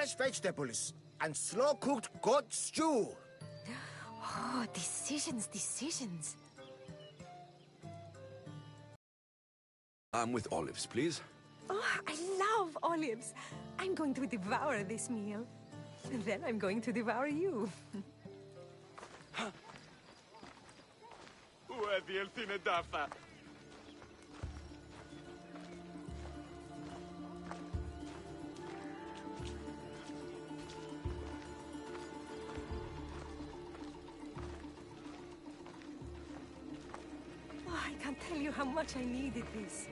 fresh vegetables and slow-cooked goat stew. Oh, decisions. I'm with olives, please. Oh, I love olives. I'm going to devour this meal. And then I'm going to devour you. وهذه التندافة. Oh, I can't tell you how much I needed this.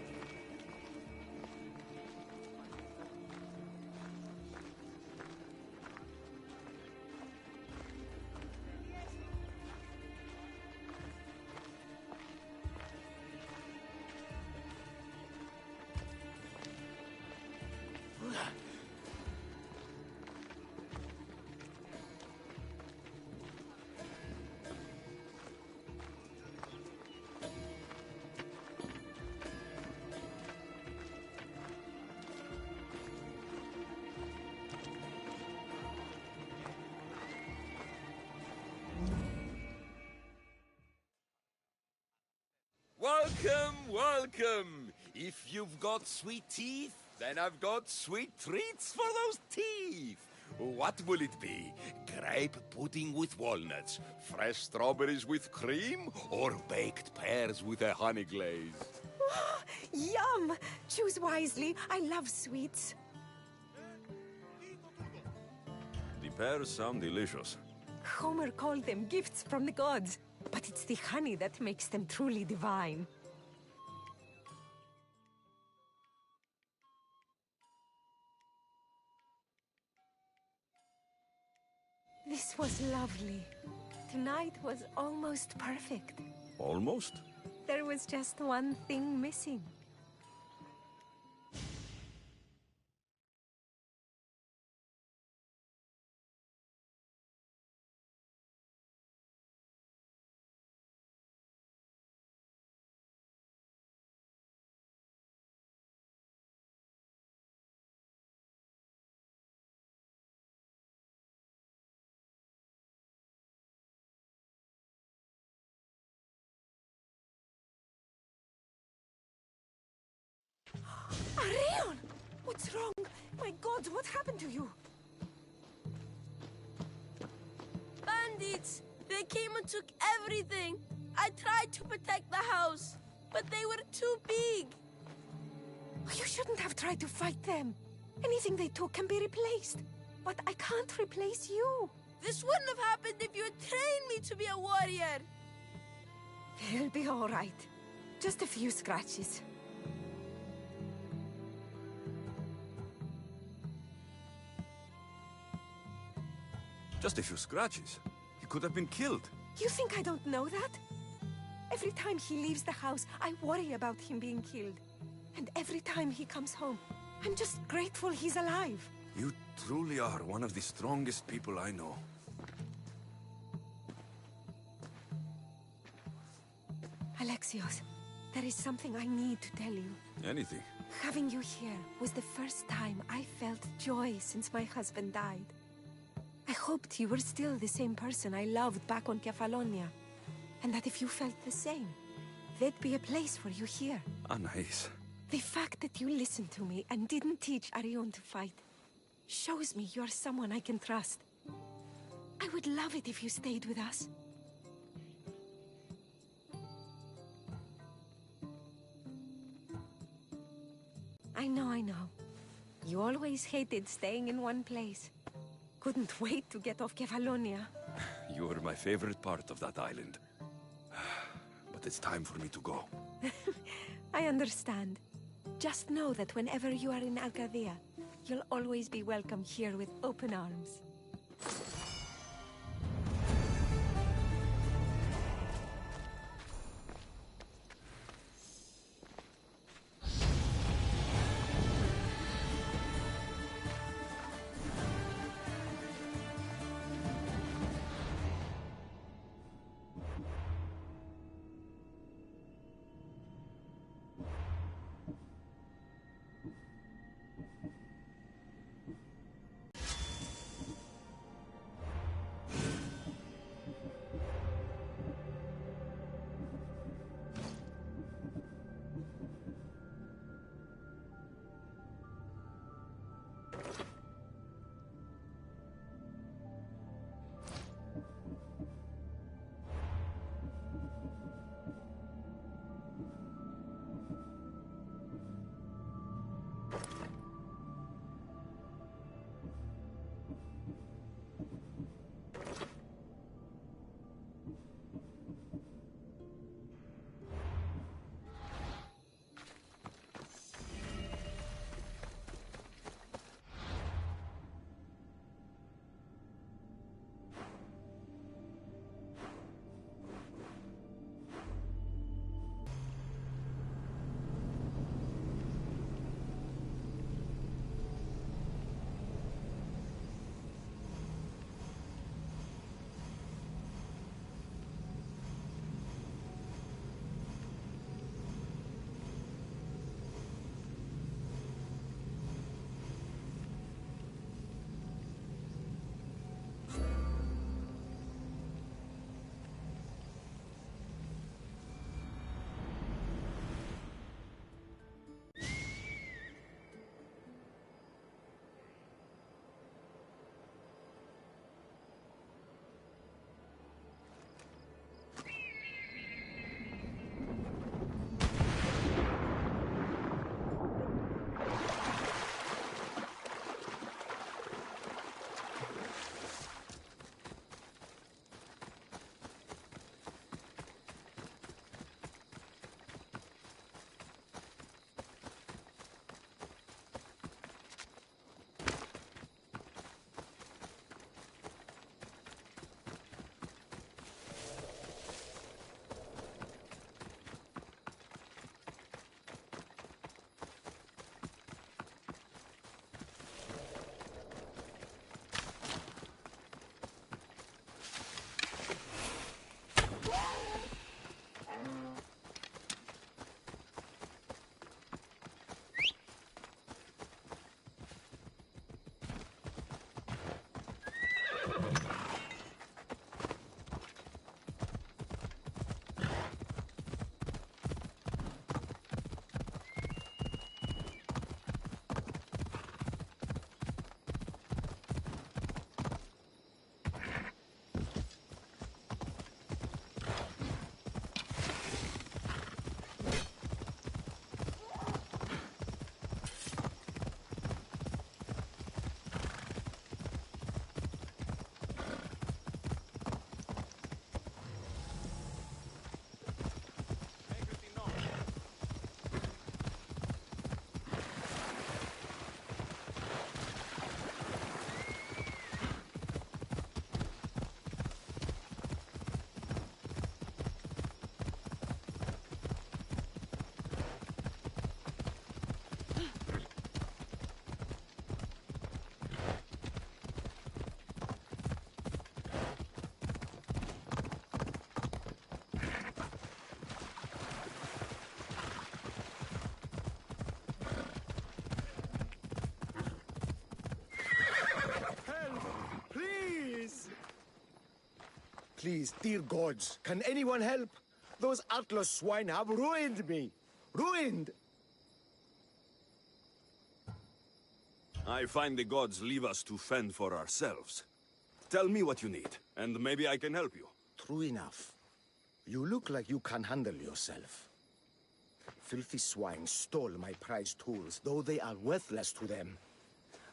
Welcome! If you've got sweet teeth, then I've got sweet treats for those teeth. What will it be? Grape pudding with walnuts, fresh strawberries with cream, or baked pears with a honey glaze? Yum! Choose wisely. I love sweets. The pears sound delicious. Homer called them gifts from the gods. But it's the honey that makes them truly divine. This was lovely. Tonight was almost perfect. Almost? There was just one thing missing. Arion! What's wrong? My God, what happened to you? Bandits! They came and took everything! I tried to protect the house, but they were too big! You shouldn't have tried to fight them. Anything they took can be replaced. But I can't replace you. This wouldn't have happened if you had trained me to be a warrior! It'll be all right. Just a few scratches. Just a few scratches. He could have been killed. You think I don't know that? Every time he leaves the house, I worry about him being killed. And every time he comes home, I'm just grateful he's alive. You truly are one of the strongest people I know. Alexios, there is something I need to tell you. Anything. Having you here was the first time I felt joy since my husband died. I hoped you were still the same person I loved back on Kefalonia. And that if you felt the same, there'd be a place for you here. Anais. The fact that you listened to me and didn't teach Arion to fight shows me you're someone I can trust. I would love it if you stayed with us. I know. You always hated staying in one place. Couldn't wait to get off Kefalonia. You were my favorite part of that island. But it's time for me to go. I understand. Just know that whenever you are in Arcadia, you'll always be welcome here with open arms. Please, dear gods, can anyone help? Those Atlas swine have ruined me. Ruined! I find the gods leave us to fend for ourselves. Tell me what you need, and maybe I can help you. True enough. You look like you can handle yourself. Filthy swine stole my prized tools, though they are worthless to them.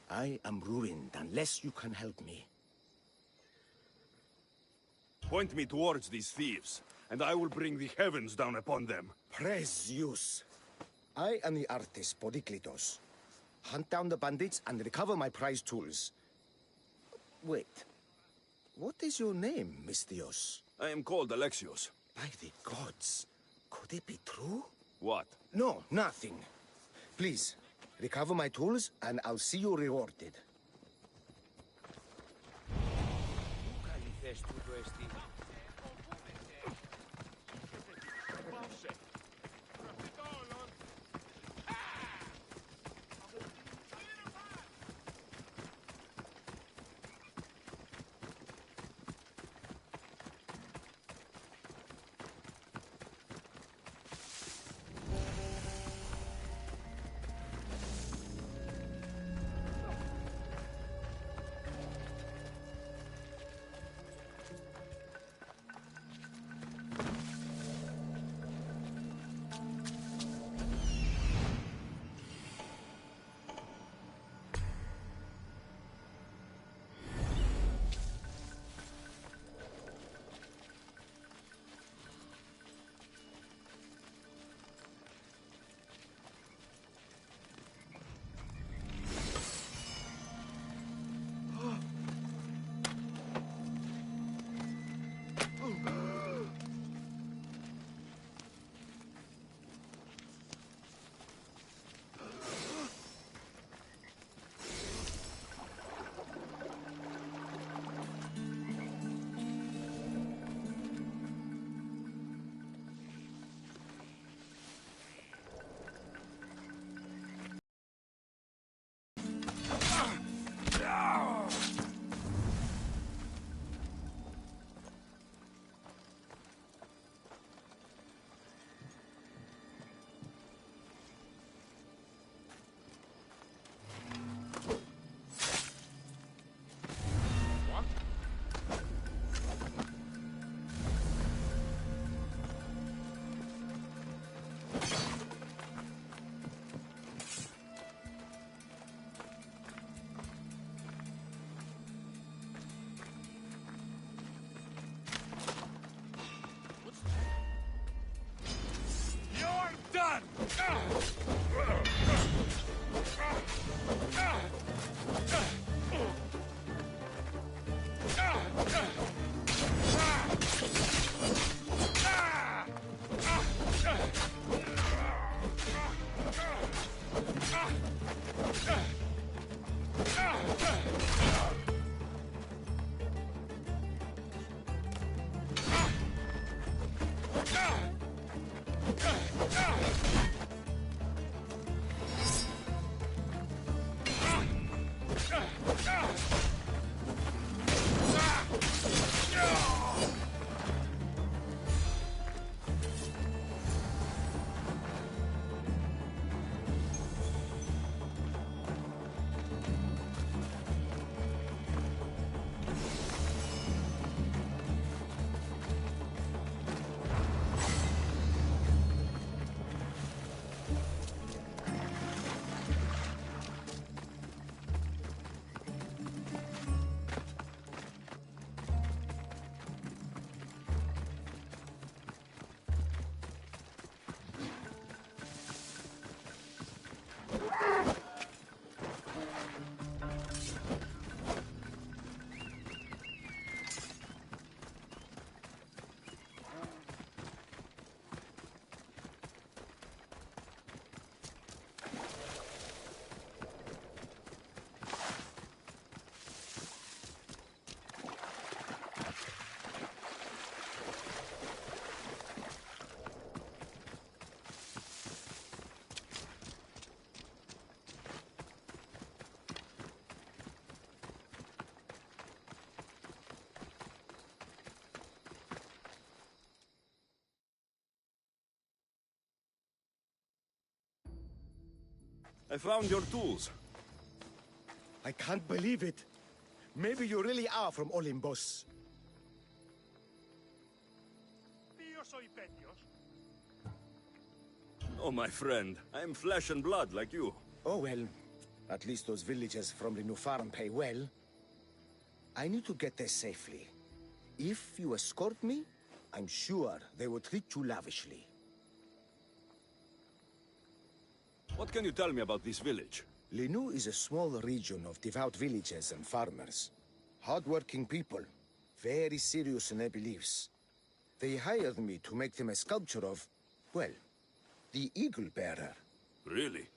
I am ruined unless you can help me. Point me towards these thieves, and I will bring the heavens down upon them. Praise Zeus. I am the artist, Podiklitos. Hunt down the bandits and recover my prized tools. Wait. What is your name, Mystios? I am called Alexios. By the gods. Could it be true? What? No, nothing. Please, recover my tools, and I'll see you rewarded. I found your tools. I can't believe it. Maybe you really are from Olympus. Oh, my friend. I am flesh and blood like you. Oh, well, at least those villagers from the new farm pay well. I need to get there safely. If you escort me, I'm sure they will treat you lavishly. What can you tell me about this village? Linu is a small region of devout villagers and farmers. Hard-working people, very serious in their beliefs. They hired me to make them a sculpture of, well, the Eagle Bearer. Really?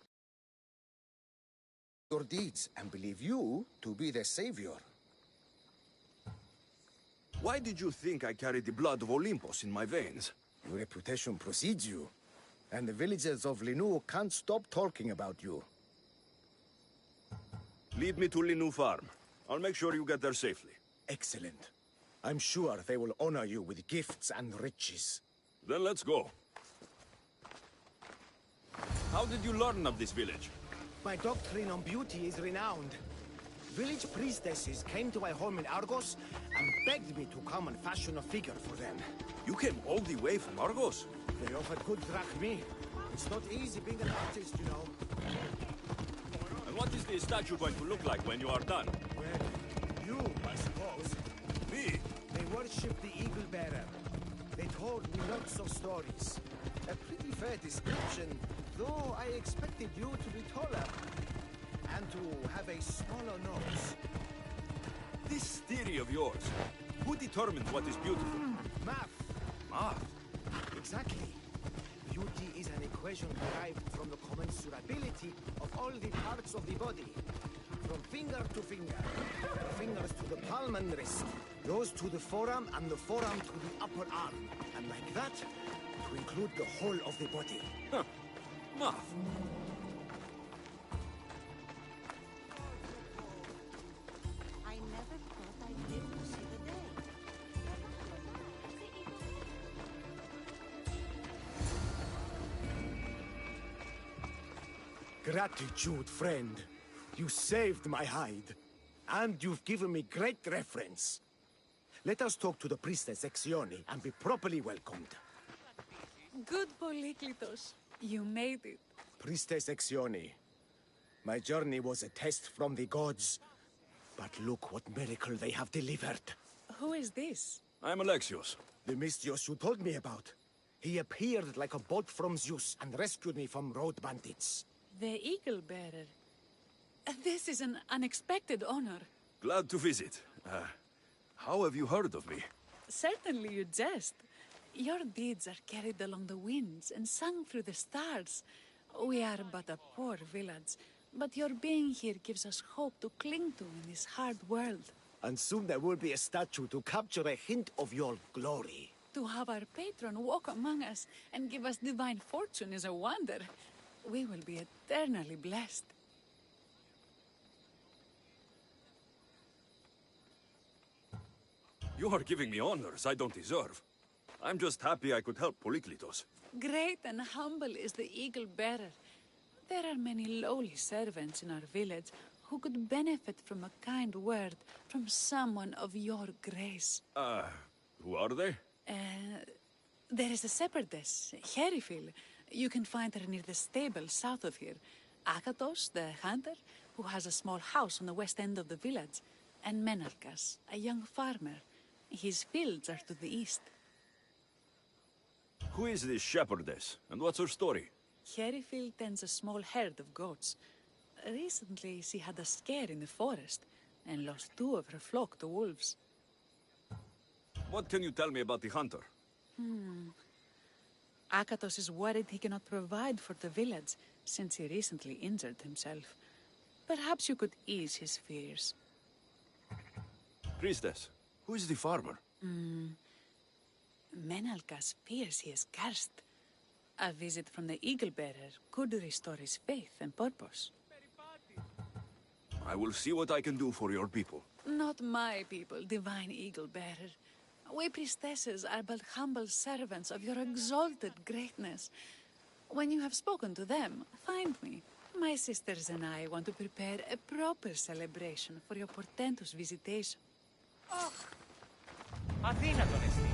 Your deeds and believe you to be their savior. Why did you think I carried the blood of Olympus in my veins? Your reputation precedes you, and the villagers of Linu can't stop talking about you. Lead me to Linu Farm. I'll make sure you get there safely. Excellent. I'm sure they will honor you with gifts and riches. Then let's go. How did you learn of this village? My doctrine on beauty is renowned. Village priestesses came to my home in Argos and begged me to come and fashion a figure for them. You came all the way from Argos? They offered good drachmi. It's not easy being an artist, you know. And what is this statue going to look like when you are done? Well, you, I suppose. Me? They worshipped the Eagle Bearer. They told me lots of stories. A pretty fair description, though I expected you to be taller. And to have a smaller nose. This theory of yours, who determines what is beautiful? Math. Math? Exactly. Beauty is an equation derived from the commensurability of all the parts of the body. From finger to finger. The fingers to the palm and wrist. Those to the forearm and the forearm to the upper arm. And like that, to include the whole of the body. Huh. Math. I never thought I'd live to see the day. Gratitude, friend. You saved my hide. And you've given me great reference. Let us talk to the priestess Exioni and be properly welcomed. Good, Polyklitos. You made it. Priestess Exioni, my journey was a test from the gods. But look what miracle they have delivered. Who is this? I am Alexios. The Mystios you told me about. He appeared like a bolt from Zeus and rescued me from road bandits. The Eagle Bearer. This is an unexpected honor. Glad to visit. How have you heard of me? Certainly you jest. Your deeds are carried along the winds and sung through the stars. We are but a poor village, but your being here gives us hope to cling to in this hard world. And soon there will be a statue to capture a hint of your glory. To have our patron walk among us and give us divine fortune is a wonder. We will be eternally blessed. You are giving me honors I don't deserve. I'm just happy I could help Polyklitos. Great and humble is the Eagle Bearer. There are many lowly servants in our village who could benefit from a kind word from someone of your grace. Who are they? There is a shepherdess, Herifil. You can find her near the stable south of here. Akatos, the hunter, who has a small house on the west end of the village. And Menalkas, a young farmer. His fields are to the east. Who is this shepherdess, and what's her story? Herifil tends a small herd of goats. Recently, she had a scare in the forest and lost 2 of her flock to wolves. What can you tell me about the hunter? Akatos is worried he cannot provide for the village since he recently injured himself. Perhaps you could ease his fears. Priestess, who is the farmer? Menalkas fears he is cursed. A visit from the Eagle Bearer could restore his faith and purpose. I will see what I can do for your people. Not my people, divine Eagle Bearer. We priestesses are but humble servants of your exalted greatness. When you have spoken to them, find me. My sisters and I want to prepare a proper celebration for your portentous visitation. Αδύνατον εστί.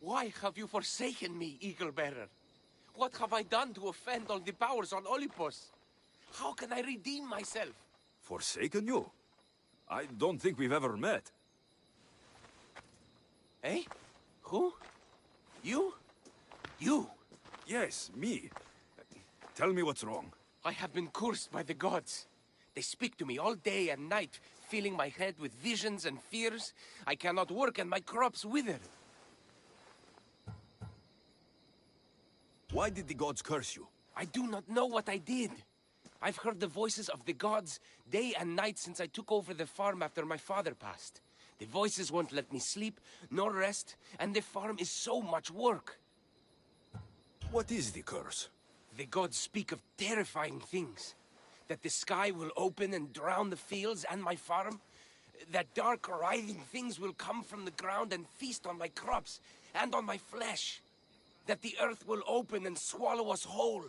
Why have you forsaken me, Eagle-Bearer? What have I done to offend all the powers on Olympus? How can I redeem myself? Forsaken you? I don't think we've ever met. Eh? Who? You? You? Yes, me. Tell me what's wrong. I have been cursed by the gods. They speak to me all day and night, filling my head with visions and fears. I cannot work and my crops wither. Why did the gods curse you? I do not know what I did. I've heard the voices of the gods day and night since I took over the farm after my father passed. The voices won't let me sleep, nor rest, and the farm is so much work. What is the curse? The gods speak of terrifying things. That the sky will open and drown the fields and my farm. That dark, writhing things will come from the ground and feast on my crops and on my flesh. That the earth will open and swallow us whole.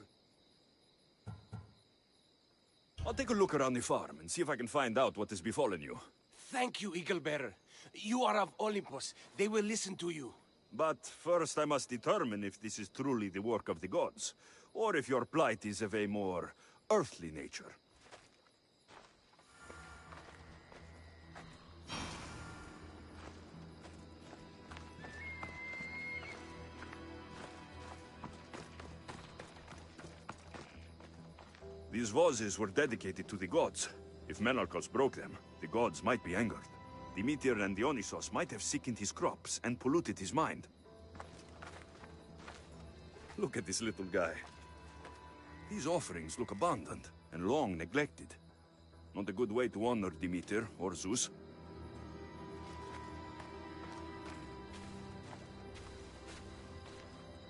I'll take a look around the farm and see if I can find out what has befallen you. Thank you, Eagle-Bearer. You are of Olympus. They will listen to you. But first I must determine if this is truly the work of the gods, or if your plight is of a more earthly nature. These vases were dedicated to the gods. If Menalcos broke them, the gods might be angered. Demeter and Dionysos might have sickened his crops and polluted his mind. Look at this little guy. These offerings look abandoned and long neglected. Not a good way to honor Demeter or Zeus.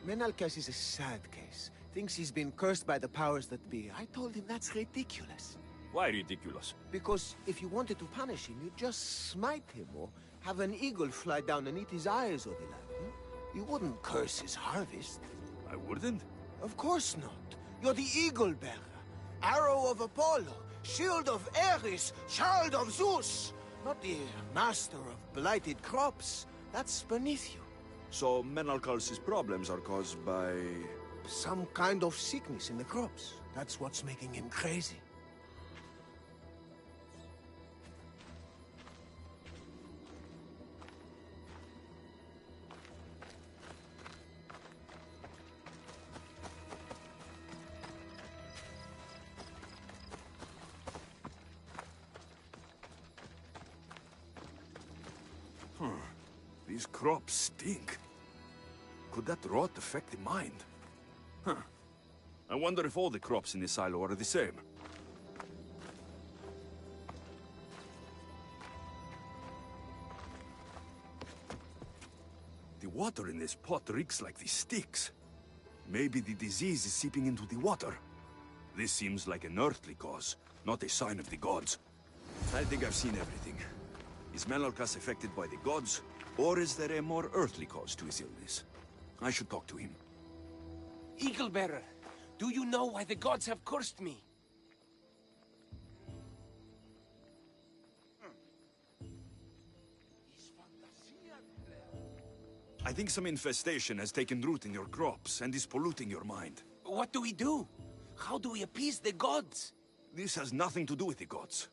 Menalcas is a sad case. Thinks he's been cursed by the powers that be. I told him that's ridiculous. Why ridiculous? Because if you wanted to punish him, you'd just smite him or have an eagle fly down and eat his eyes or the like. You wouldn't curse his harvest. I wouldn't? Of course not. You're the eagle-bearer. Arrow of Apollo, shield of Ares, child of Zeus. Not the master of blighted crops. That's beneath you. So Menalcos' problems are caused by... Some kind of sickness in the crops. That's what's making him crazy. These crops stink. Could that rot affect the mind? Huh. I wonder if all the crops in this silo are the same. The water in this pot reeks like the sticks. Maybe the disease is seeping into the water. This seems like an earthly cause, not a sign of the gods. I think I've seen everything. Is Menalcas affected by the gods, or is there a more earthly cause to his illness? I should talk to him. Eagle-Bearer, do you know why the gods have cursed me? I think some infestation has taken root in your crops and is polluting your mind. What do we do? How do we appease the gods? This has nothing to do with the gods.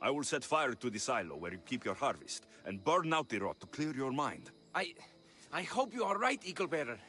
I will set fire to the silo where you keep your harvest, and burn out the rot to clear your mind. I hope you are right, Eagle-Bearer.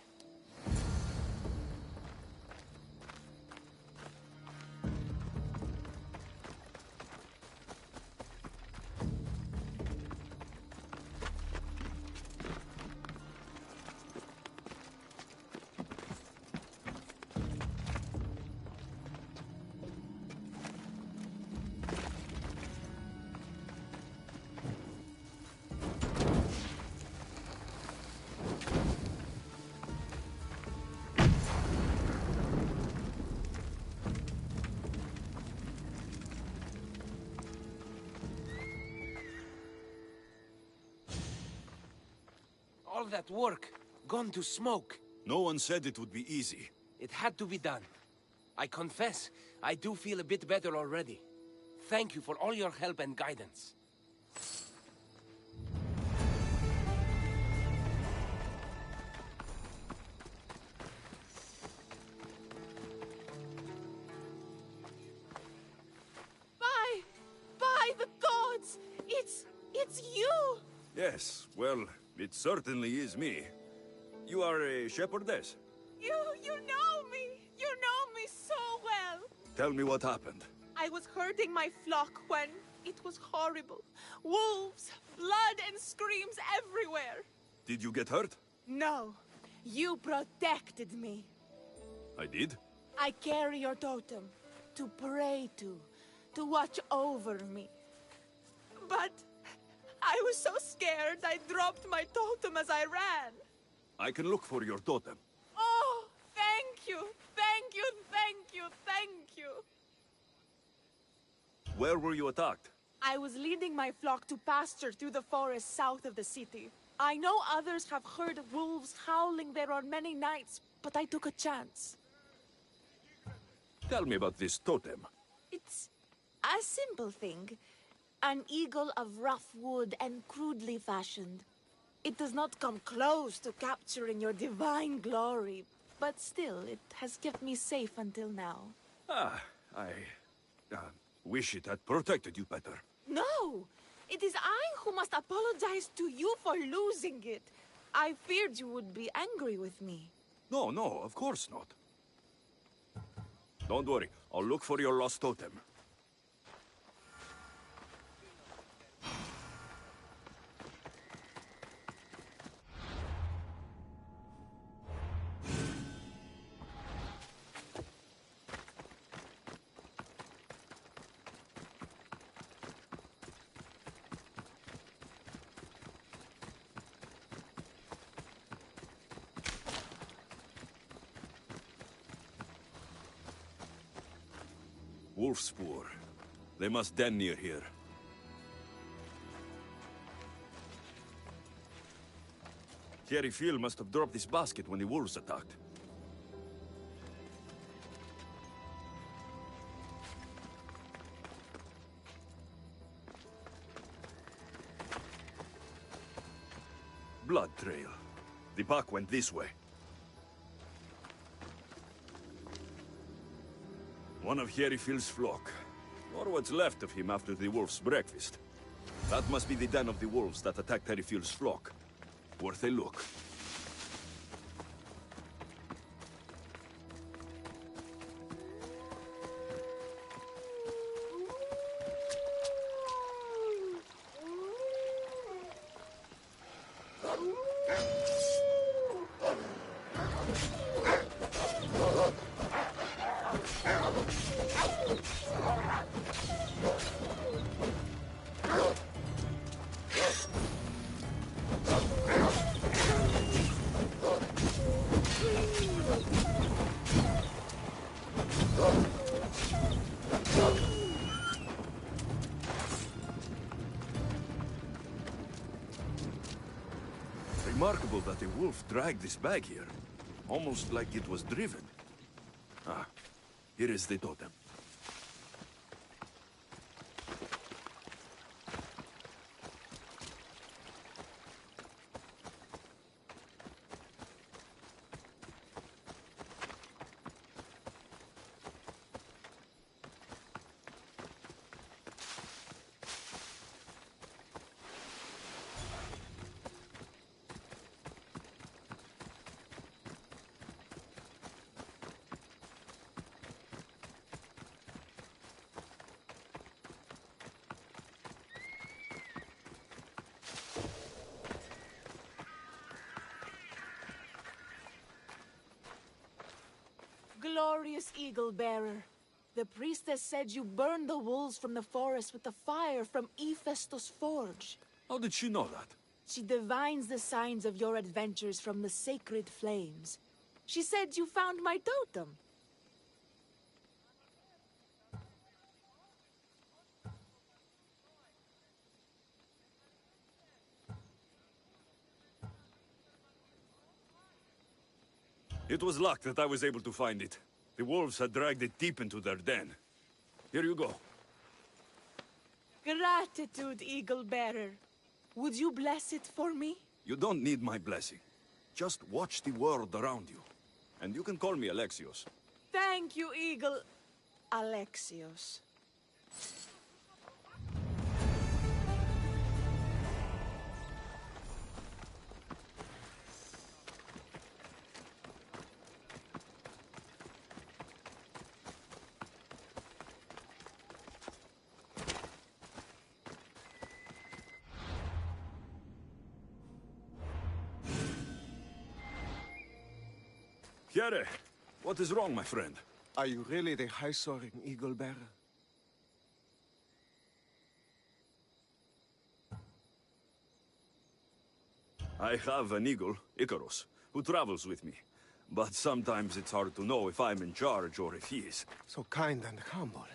all that work gone to smoke. No one said it would be easy. It had to be done. I confess, I do feel a bit better already. Thank you for all your help and guidance. By the gods! It's you! Yes, well, it certainly is me. You are a shepherdess. You know me! You know me so well! Tell me what happened. I was herding my flock when it was horrible. Wolves, blood and screams everywhere. Did you get hurt? No, you protected me. I did? I carry your totem to pray to watch over me. But I was so scared I dropped my totem as I ran. I can look for your totem. Oh, thank you, thank you, thank you, thank you. Where were you attacked? I was leading my flock to pasture through the forest south of the city. I know others have heard wolves howling there on many nights, but I took a chance. Tell me about this totem. It's a simple thing. An eagle of rough wood and crudely fashioned. It does not come close to capturing your divine glory, but still, it has kept me safe until now. I wish it had protected you better. No! It is I who must apologize to you for losing it. I feared you would be angry with me. No, of course not. Don't worry, I'll look for your lost totem. Wolf spoor. They must den near here. Thierry Phil must have dropped this basket when the wolves attacked. Blood trail. The pack went this way. One of Thierry Phil's flock. Or what's left of him after the wolf's breakfast. That must be the den of the wolves that attacked Thierry Phil's flock. Worth a look. Remarkable that a wolf dragged this bag here. Almost like it was driven. Ah, here is the totem. Glorious Eagle Bearer. The priestess said you burned the wolves from the forest with the fire from Hephaestus' forge. How did she know that? She divines the signs of your adventures from the sacred flames. She said you found my totem. It was luck that I was able to find it. The wolves had dragged it deep into their den. Here you go. Gratitude, Eagle Bearer. Would you bless it for me? You don't need my blessing. Just watch the world around you. And you can call me Alexios. Thank you, Eagle... Alexios. Here, what is wrong, my friend? Are you really the high-soaring eagle bearer? I have an eagle, Icarus, who travels with me. But sometimes it's hard to know if I'm in charge or if he is. So kind and humble.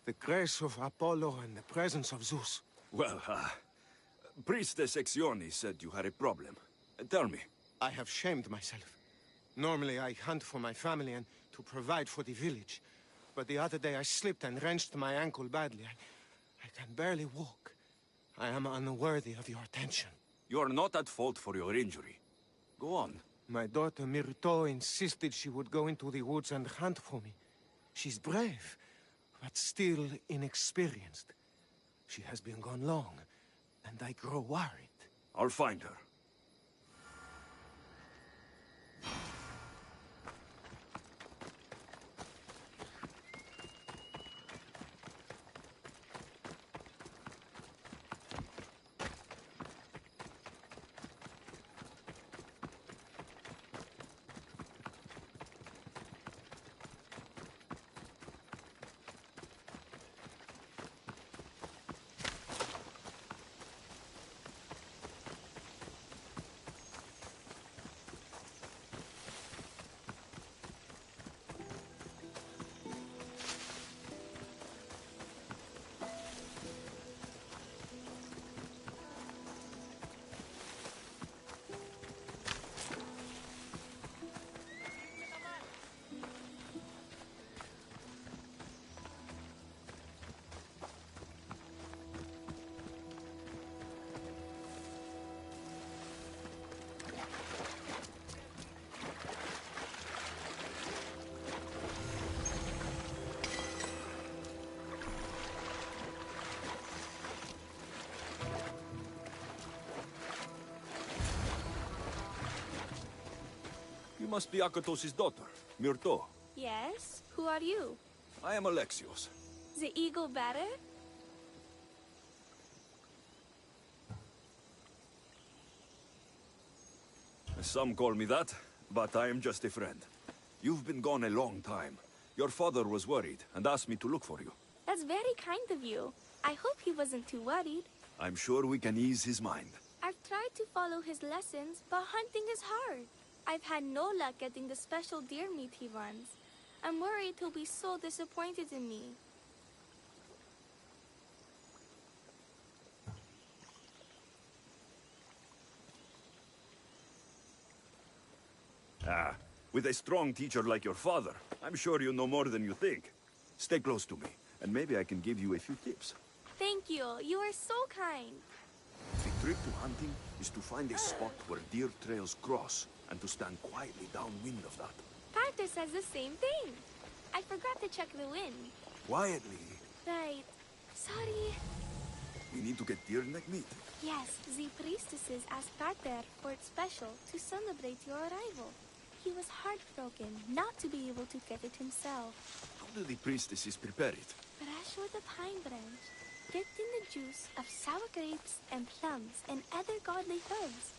The grace of Apollo and the presence of Zeus. Well, Priestess Exione said you had a problem. Tell me. I have shamed myself. Normally I hunt for my family and to provide for the village. But the other day I slipped and wrenched my ankle badly. I can barely walk. I am unworthy of your attention. You are not at fault for your injury. Go on. My daughter Myrto insisted she would go into the woods and hunt for me. She's brave, but still inexperienced. She has been gone long, and I grow worried. I'll find her. You must be Akatos' daughter, Myrto. Yes? Who are you? I am Alexios. The eagle bearer? Some call me that, but I am just a friend. You've been gone a long time. Your father was worried and asked me to look for you. That's very kind of you. I hope he wasn't too worried. I'm sure we can ease his mind. I've tried to follow his lessons, but hunting is hard. I've had no luck getting the special deer meat he runs. I'm worried he'll be so disappointed in me. With a strong teacher like your father, I'm sure you know more than you think. Stay close to me, and maybe I can give you a few tips. Thank you. You are so kind. The trick to hunting is to find a spot where deer trails cross, and to stand quietly downwind of that. Carter says the same thing. I forgot to check the wind. Quietly. Right. Sorry. We need to get deer neck meat. Yes, the priestesses asked Carter for it special to celebrate your arrival. He was heartbroken not to be able to get it himself. How do the priestesses prepare it? Fresh with a pine branch, dipped in the juice of sour grapes and plums and other godly herbs.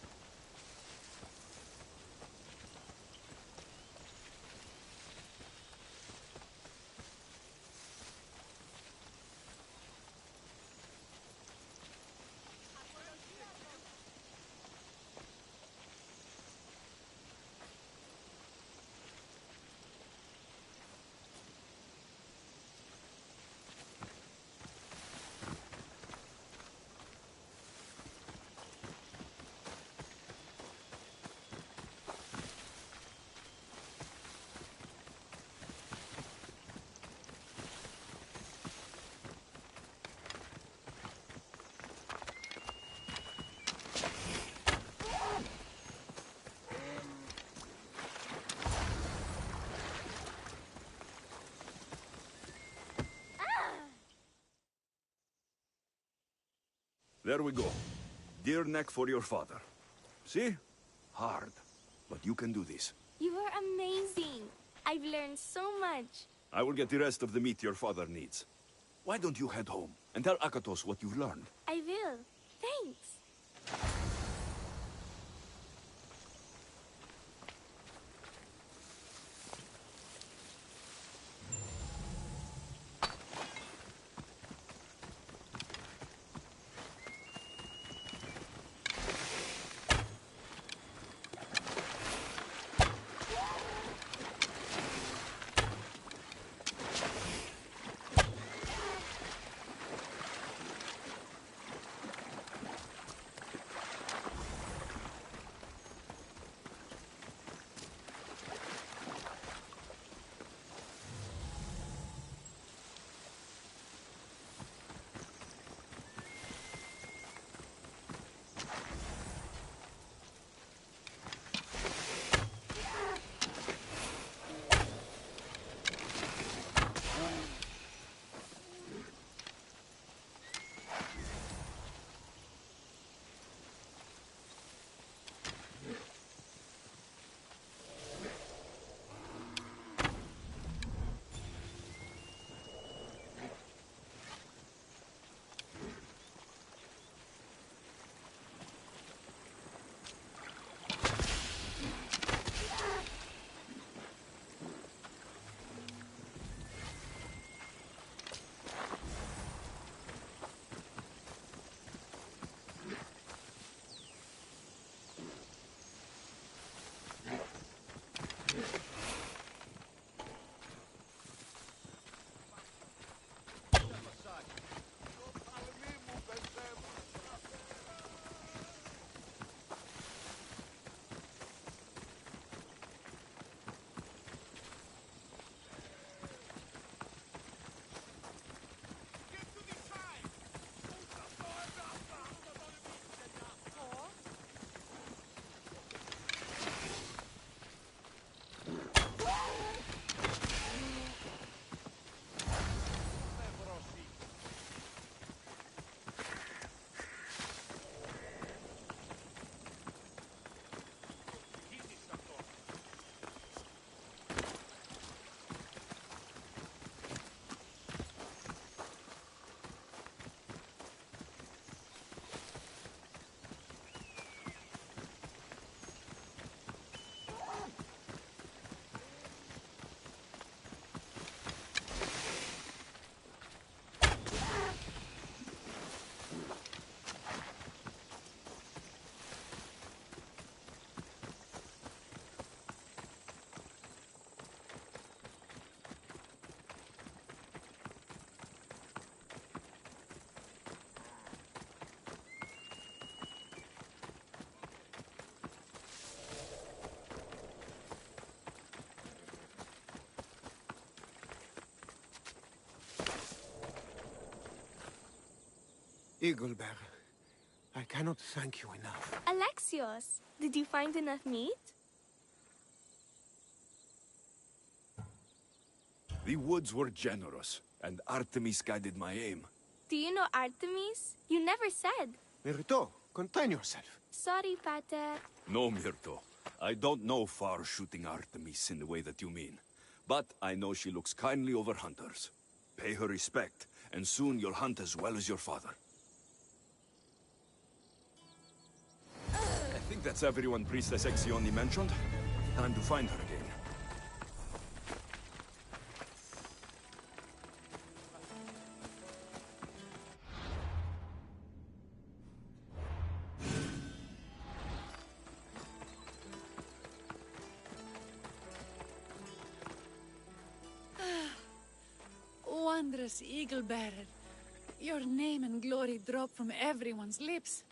There we go. Deer neck for your father. See? Hard. But you can do this. You are amazing. I've learned so much. I will get the rest of the meat your father needs. Why don't you head home and tell Akatos what you've learned? I will. Thanks. Eaglebearer, I cannot thank you enough. Alexios, did you find enough meat? The woods were generous, and Artemis guided my aim. Do you know Artemis? You never said. Myrto, contain yourself. Sorry, Pater. No, Myrto. I don't know far-shooting Artemis in the way that you mean. But I know she looks kindly over hunters. Pay her respect, and soon you'll hunt as well as your father. I think that's everyone Priestess Exioni mentioned. Time to find her again. Wondrous Eagle-Bearer, your name and glory drop from everyone's lips.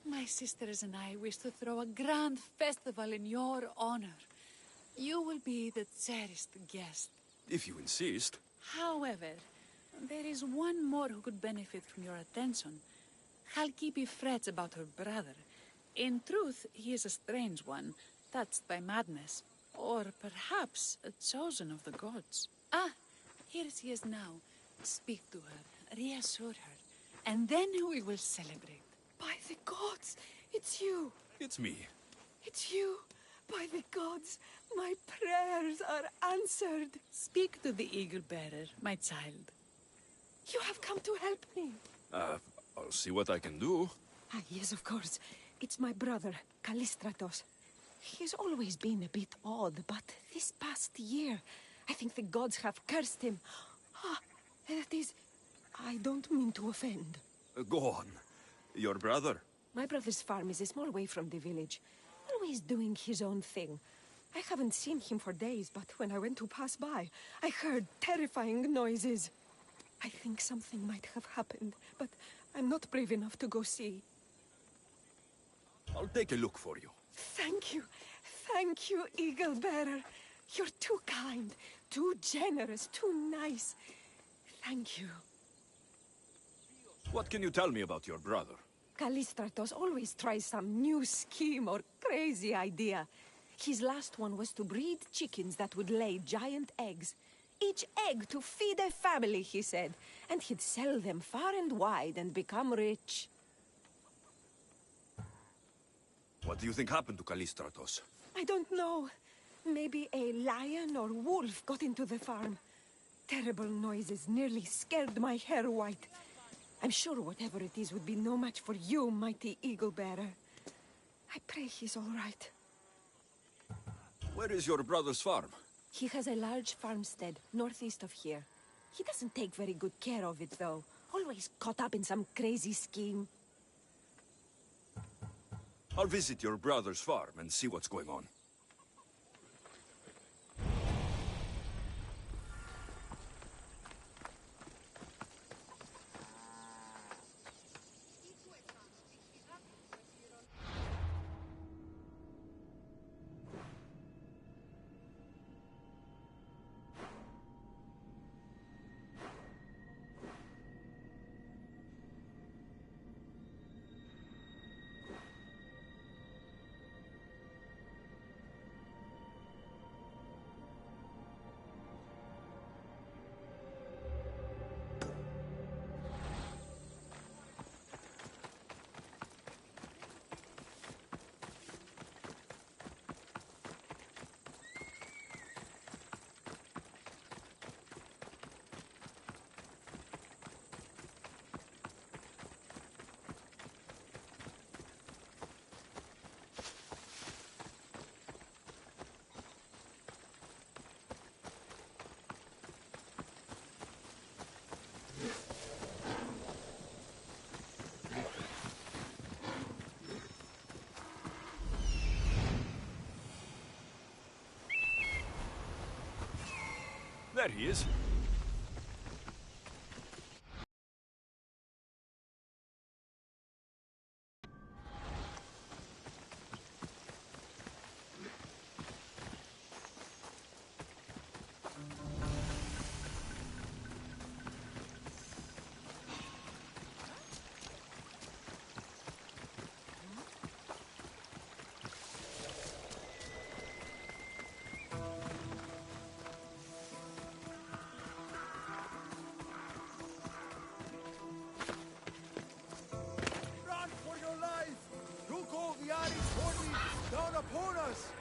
My sisters and I wish to throw a grand festival in your honor. You will be the cherished guest. If you insist. However, there is one more who could benefit from your attention. Halkipi frets about her brother. In truth, he is a strange one, touched by madness. Or perhaps a chosen of the gods. Ah, here she is now. Speak to her, reassure her, and then we will celebrate. By the gods, it's you. It's me. It's you. By the gods, my prayers are answered. Speak to the eagle bearer, my child. You have come to help me. I'll see what I can do. Ah, yes, of course. It's my brother, Callistratos. He's always been a bit odd, but this past year, I think the gods have cursed him. Ah, that is... I don't mean to offend. Go on. Your brother? My brother's farm is a small way from the village. Always doing his own thing. I haven't seen him for days, but when I went to pass by, I heard terrifying noises. I think something might have happened, but I'm not brave enough to go see. I'll take a look for you. Thank you. Thank you, Eagle Bearer. You're too kind, too generous, too nice. Thank you. What can you tell me about your brother? Callistratos always tries some new scheme or crazy idea. His last one was to breed chickens that would lay giant eggs. Each egg to feed a family, he said. And he'd sell them far and wide and become rich. What do you think happened to Callistratos? I don't know. Maybe a lion or wolf got into the farm. Terrible noises nearly scared my hair white. I'm sure whatever it is would be no match for you, mighty Eagle Bearer. I pray he's all right. Where is your brother's farm? He has a large farmstead northeast of here. He doesn't take very good care of it, though. Always caught up in some crazy scheme. I'll visit your brother's farm and see what's going on. There he is. Run for your life! Look all the Irish hordes down upon us!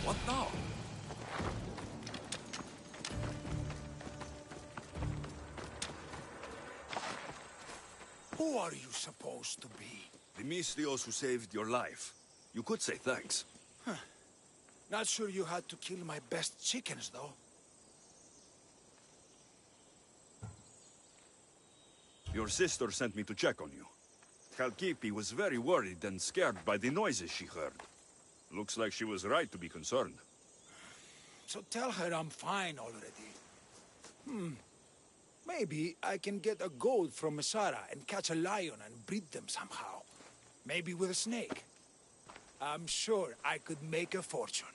What now? Who are you supposed to be? The Mystios who saved your life. You could say thanks. Not sure you had to kill my best chickens, though. Your sister sent me to check on you. Kalkipi was very worried and scared by the noises she heard. Looks like she was right to be concerned. So tell her I'm fine already. Maybe I can get a gold from Masara and catch a lion and breed them somehow. Maybe with a snake. I'm sure I could make a fortune.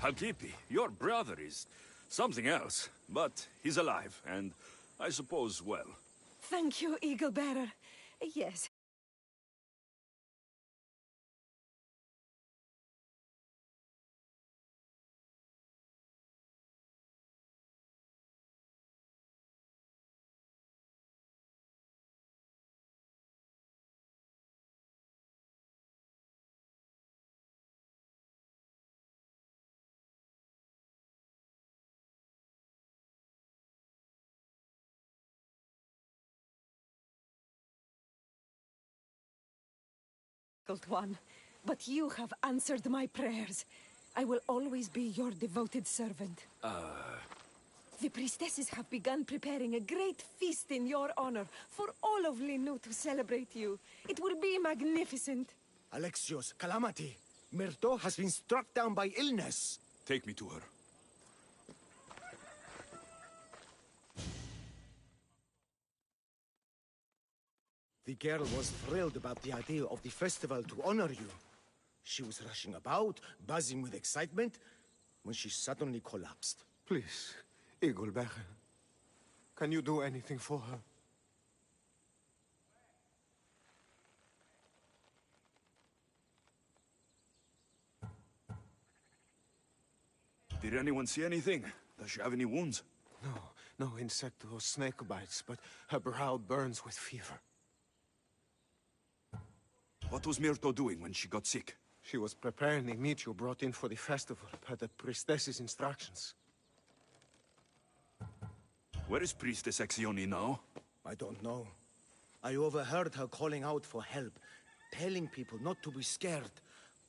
Halkipi, your brother is something else, but he's alive, and I suppose well. Thank you, Eagle Bearer. Yes. One, but you have answered my prayers. I will always be your devoted servant. The priestesses have begun preparing a great feast in your honor for all of Linu to celebrate you. It will be magnificent. Alexios, calamity. Myrto has been struck down by illness. Take me to her. The girl was thrilled about the idea of the festival to honor you. She was rushing about, buzzing with excitement, when she suddenly collapsed. Please, Eagle Bearer. Can you do anything for her? Did anyone see anything? Does she have any wounds? No insect or snake bites, but her brow burns with fever. What was Myrto doing when she got sick? She was preparing the meat you brought in for the festival, per the priestess's instructions. Where is Priestess Exioni now? I don't know. I overheard her calling out for help, telling people not to be scared,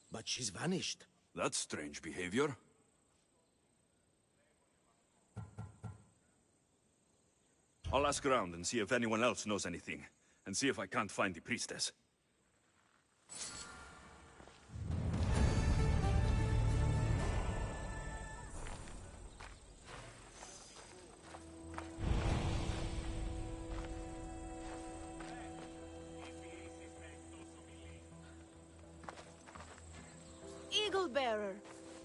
but she's vanished. That's strange behavior. I'll ask around and see if anyone else knows anything, and see if I can't find the priestess. Eagle Bearer,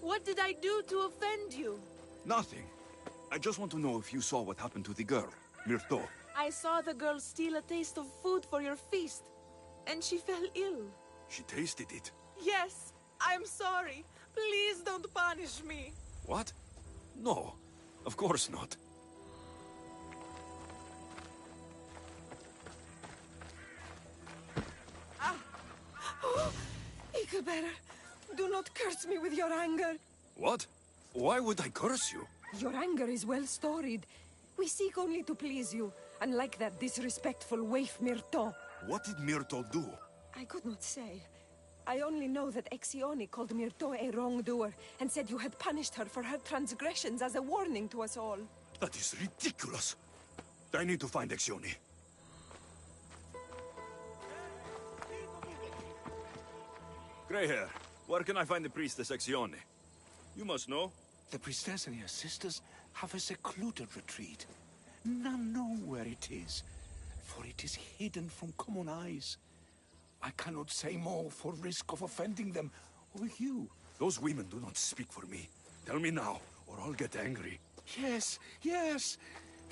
what did I do to offend you? Nothing. I just want to know if you saw what happened to the girl, Myrto. I saw the girl steal a taste of food for your feast, and she fell ill. She tasted it. Yes, I'm sorry. Please don't punish me. What? No, of course not. Eagle Bearer, do not curse me with your anger. What? Why would I curse you? Your anger is well storied. We seek only to please you, unlike that disrespectful waif Myrto. What did Myrto do? I could not say. I only know that Exioni called Myrto a wrongdoer, and said you had punished her for her transgressions as a warning to us all. That is ridiculous. I need to find Exioni. Grey hair, where can I find the priestess Exione? You must know. The priestess and her sisters have a secluded retreat. None know where it is, for it is hidden from common eyes. I cannot say more for risk of offending them or you. Those women do not speak for me. Tell me now, or I'll get angry. Yes, yes.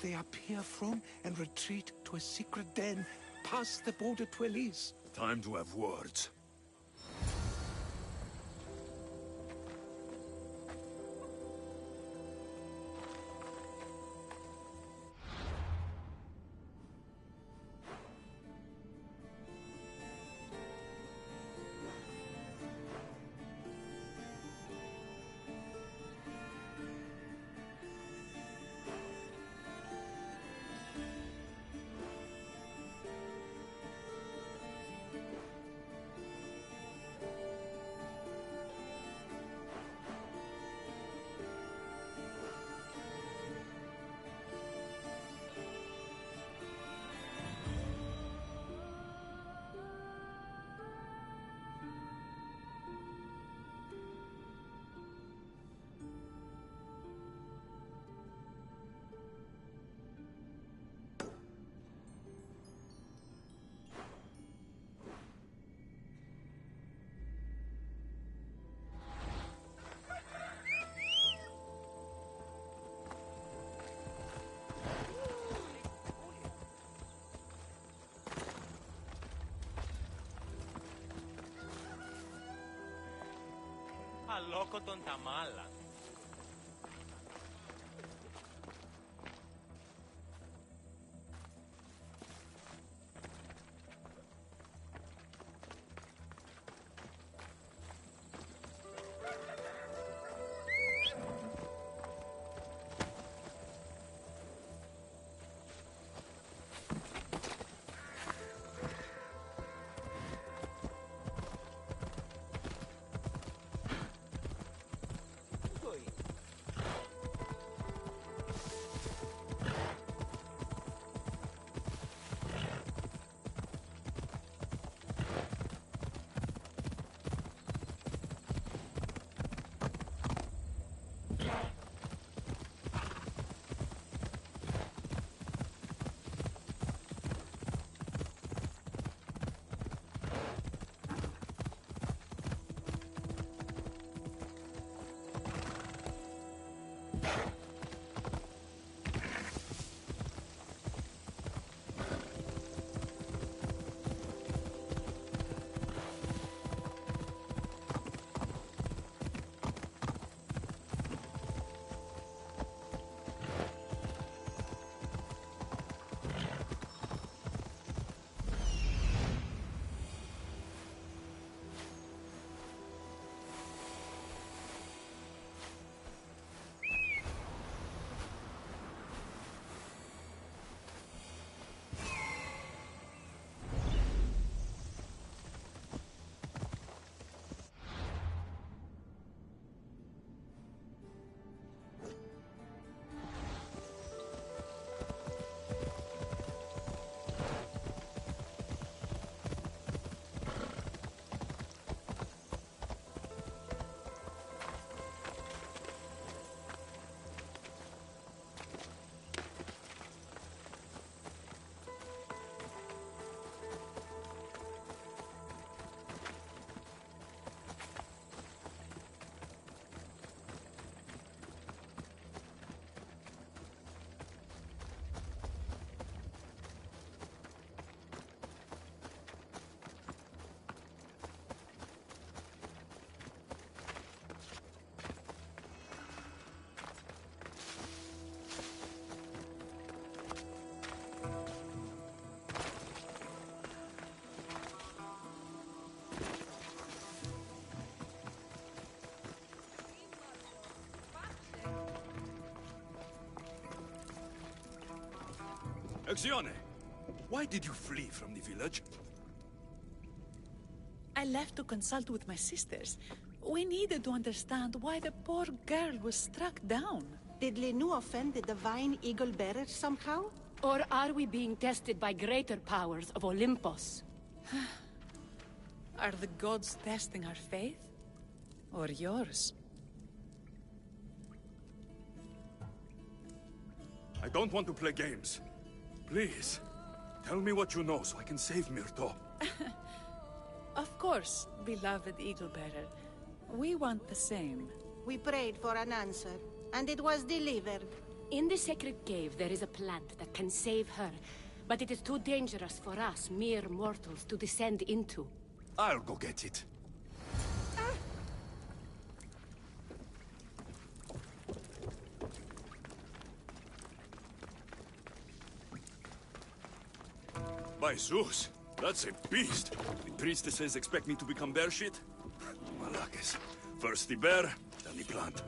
They appear from and retreat to a secret den past the border to Elise. Time to have words. Αλόκοτον τα μάλα. Exione, why did you flee from the village? I left to consult with my sisters. We needed to understand why the poor girl was struck down. Did Lenu offend the divine eagle bearer somehow? Or are we being tested by greater powers of Olympus? Are the gods testing our faith? Or yours? I don't want to play games. Please, tell me what you know so I can save Myrto. Of course, beloved Eagle Bearer. We want the same. We prayed for an answer, and it was delivered. In the sacred cave, there is a plant that can save her, but it is too dangerous for us, mere mortals, to descend into. I'll go get it. By Zeus, that's a beast. The priestesses expect me to become bear shit? Malakes. First the bear, then the plant.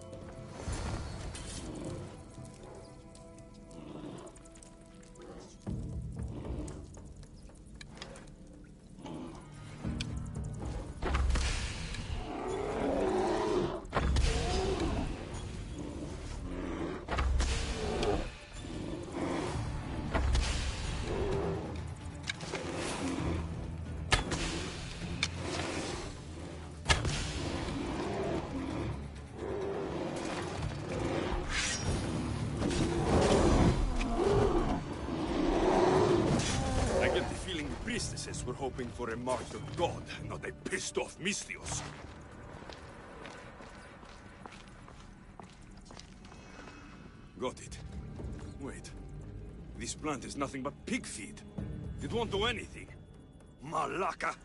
Priestesses were hoping for a martyred god, not a pissed-off Misthios. Got it. Wait. This plant is nothing but pig feed. It won't do anything. Malaka!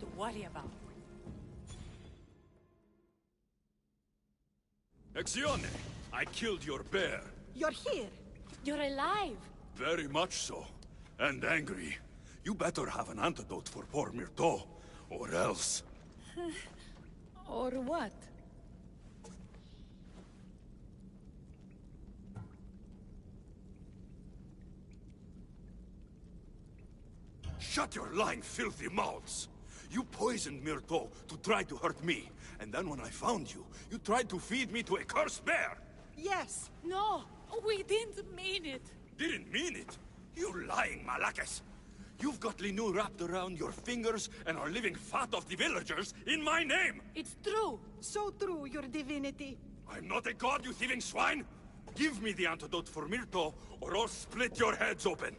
To worry about. Exione! I killed your bear. You're here. You're alive. Very much so. And angry. You better have an antidote for poor Myrto, or else. Or what? Shut your lying, filthy mouths! You poisoned Myrto to try to hurt me, and then when I found you, you tried to feed me to a cursed bear! Yes! No! We didn't mean it! Didn't mean it? You lying Malakes! You've got Linu wrapped around your fingers and are living fat off the villagers in my name! It's true! So true, your divinity. I'm not a god, you thieving swine! Give me the antidote for Myrto, or I'll split your heads open!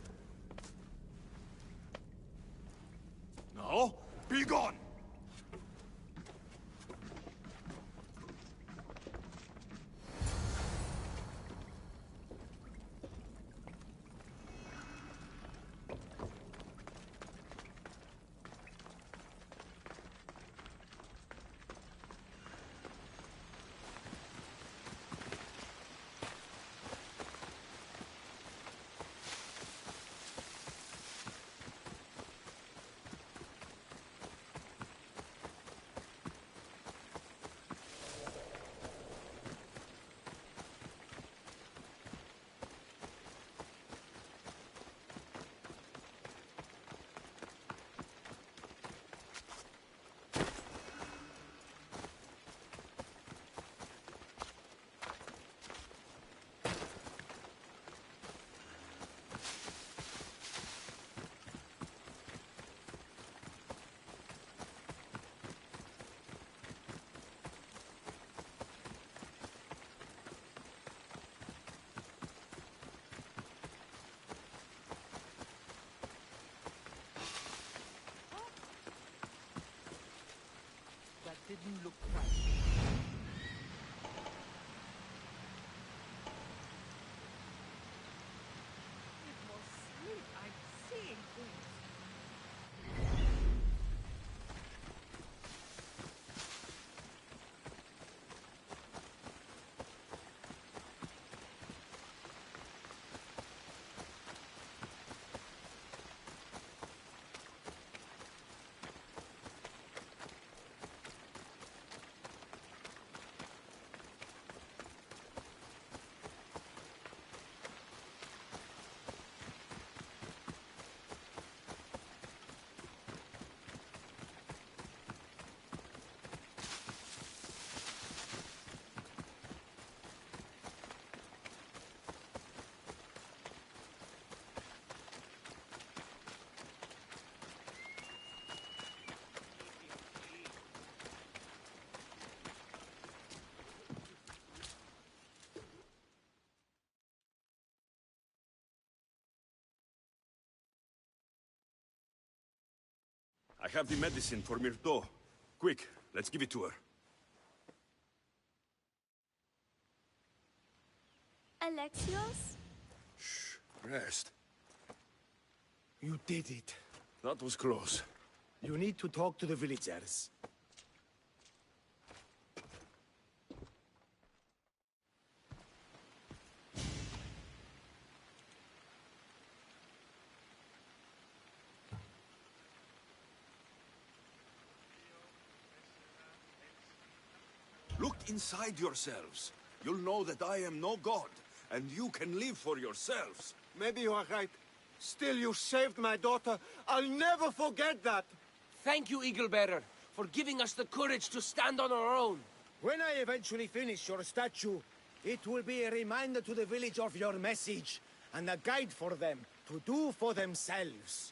Now, be gone! Didn't look right. It was sleep. I'm seeing things. I have the medicine for Myrto. Quick, let's give it to her. Alexios? Shh, rest. You did it. That was close. You need to talk to the villagers. Look inside yourselves. You'll know that I am no god, and you can live for yourselves. Maybe you are right. Still, you saved my daughter. I'll never forget that. Thank you, Eagle Bearer, for giving us the courage to stand on our own. When I eventually finish your statue, it will be a reminder to the village of your message, and a guide for them to do for themselves.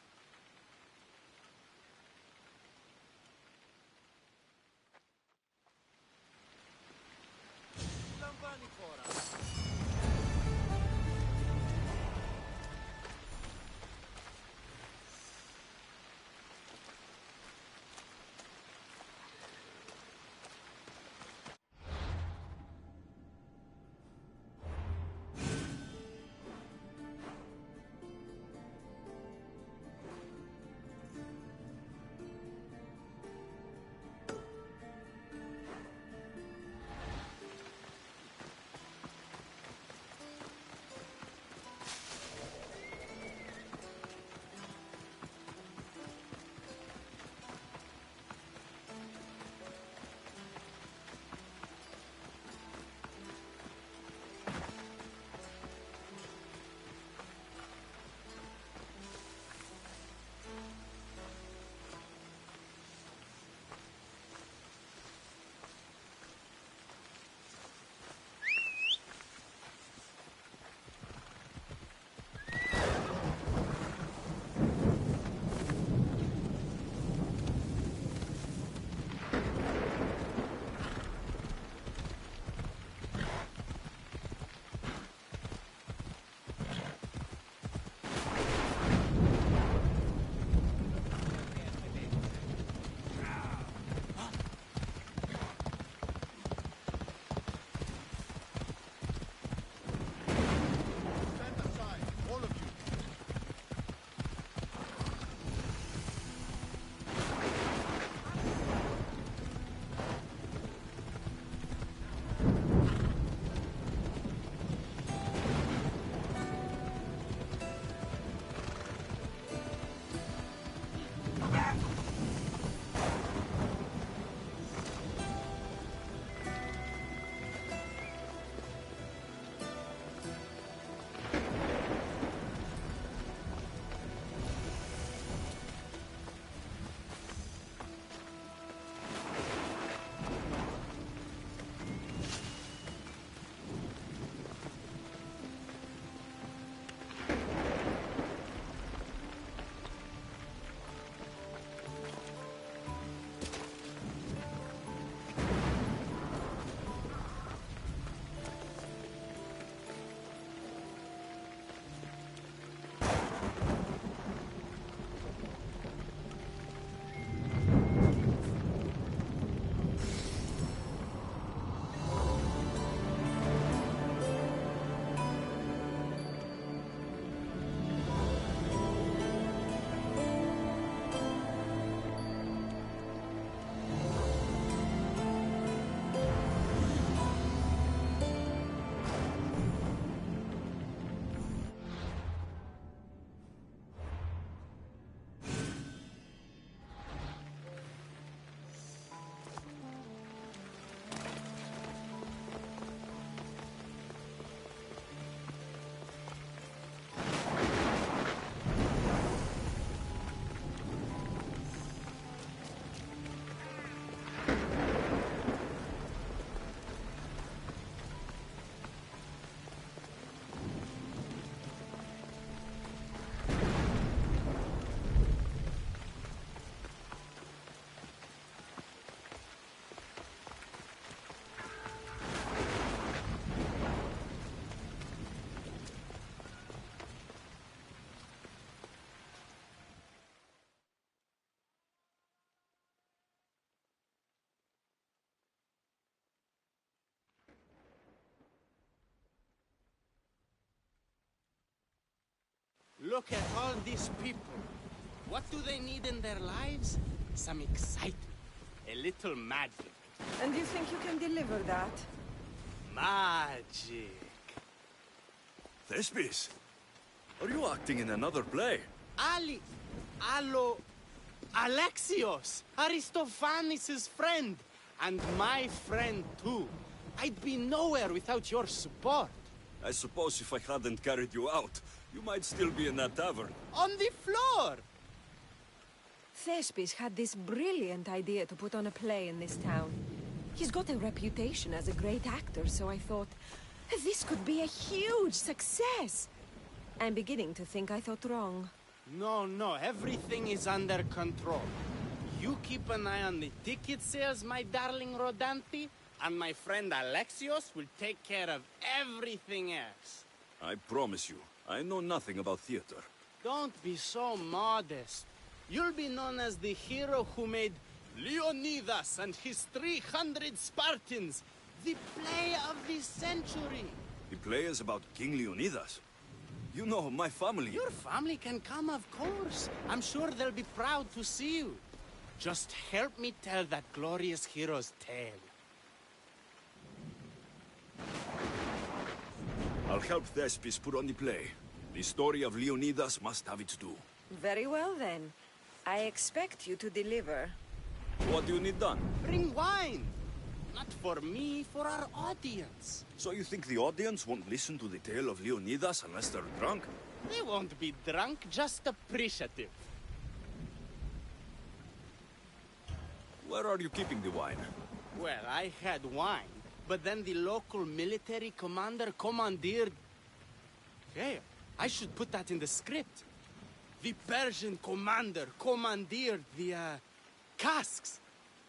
Look at all these people. What do they need in their lives? Some excitement. A little magic. And you think you can deliver that? Magic. Thespis, are you acting in another play? Alexios, Aristophanes' friend, and my friend too. I'd be nowhere without your support. I suppose if I hadn't carried you out, you might still be in that tavern. On the floor! Thespis had this brilliant idea to put on a play in this town. He's got a reputation as a great actor, so I thought, this could be a huge success. I'm beginning to think I thought wrong. No, everything is under control. You keep an eye on the ticket sales, my darling Rodanti, and my friend Alexios will take care of everything else. I promise you, I know nothing about theater. Don't be so modest. You'll be known as the hero who made Leonidas and his 300 Spartans, the play of the century. The play is about King Leonidas. You know, my family... Your family can come, of course. I'm sure they'll be proud to see you. Just help me tell that glorious hero's tale. I'll help Thespis put on the play. The story of Leonidas must have its due. Very well, then. I expect you to deliver. What do you need done? Bring wine! Not for me, for our audience. So you think the audience won't listen to the tale of Leonidas unless they're drunk? They won't be drunk, just appreciative. Where are you keeping the wine? Well, I had wine, but then the local military commander commandeered... Hey, I should put that in the script. The Persian commander commandeered the, casks.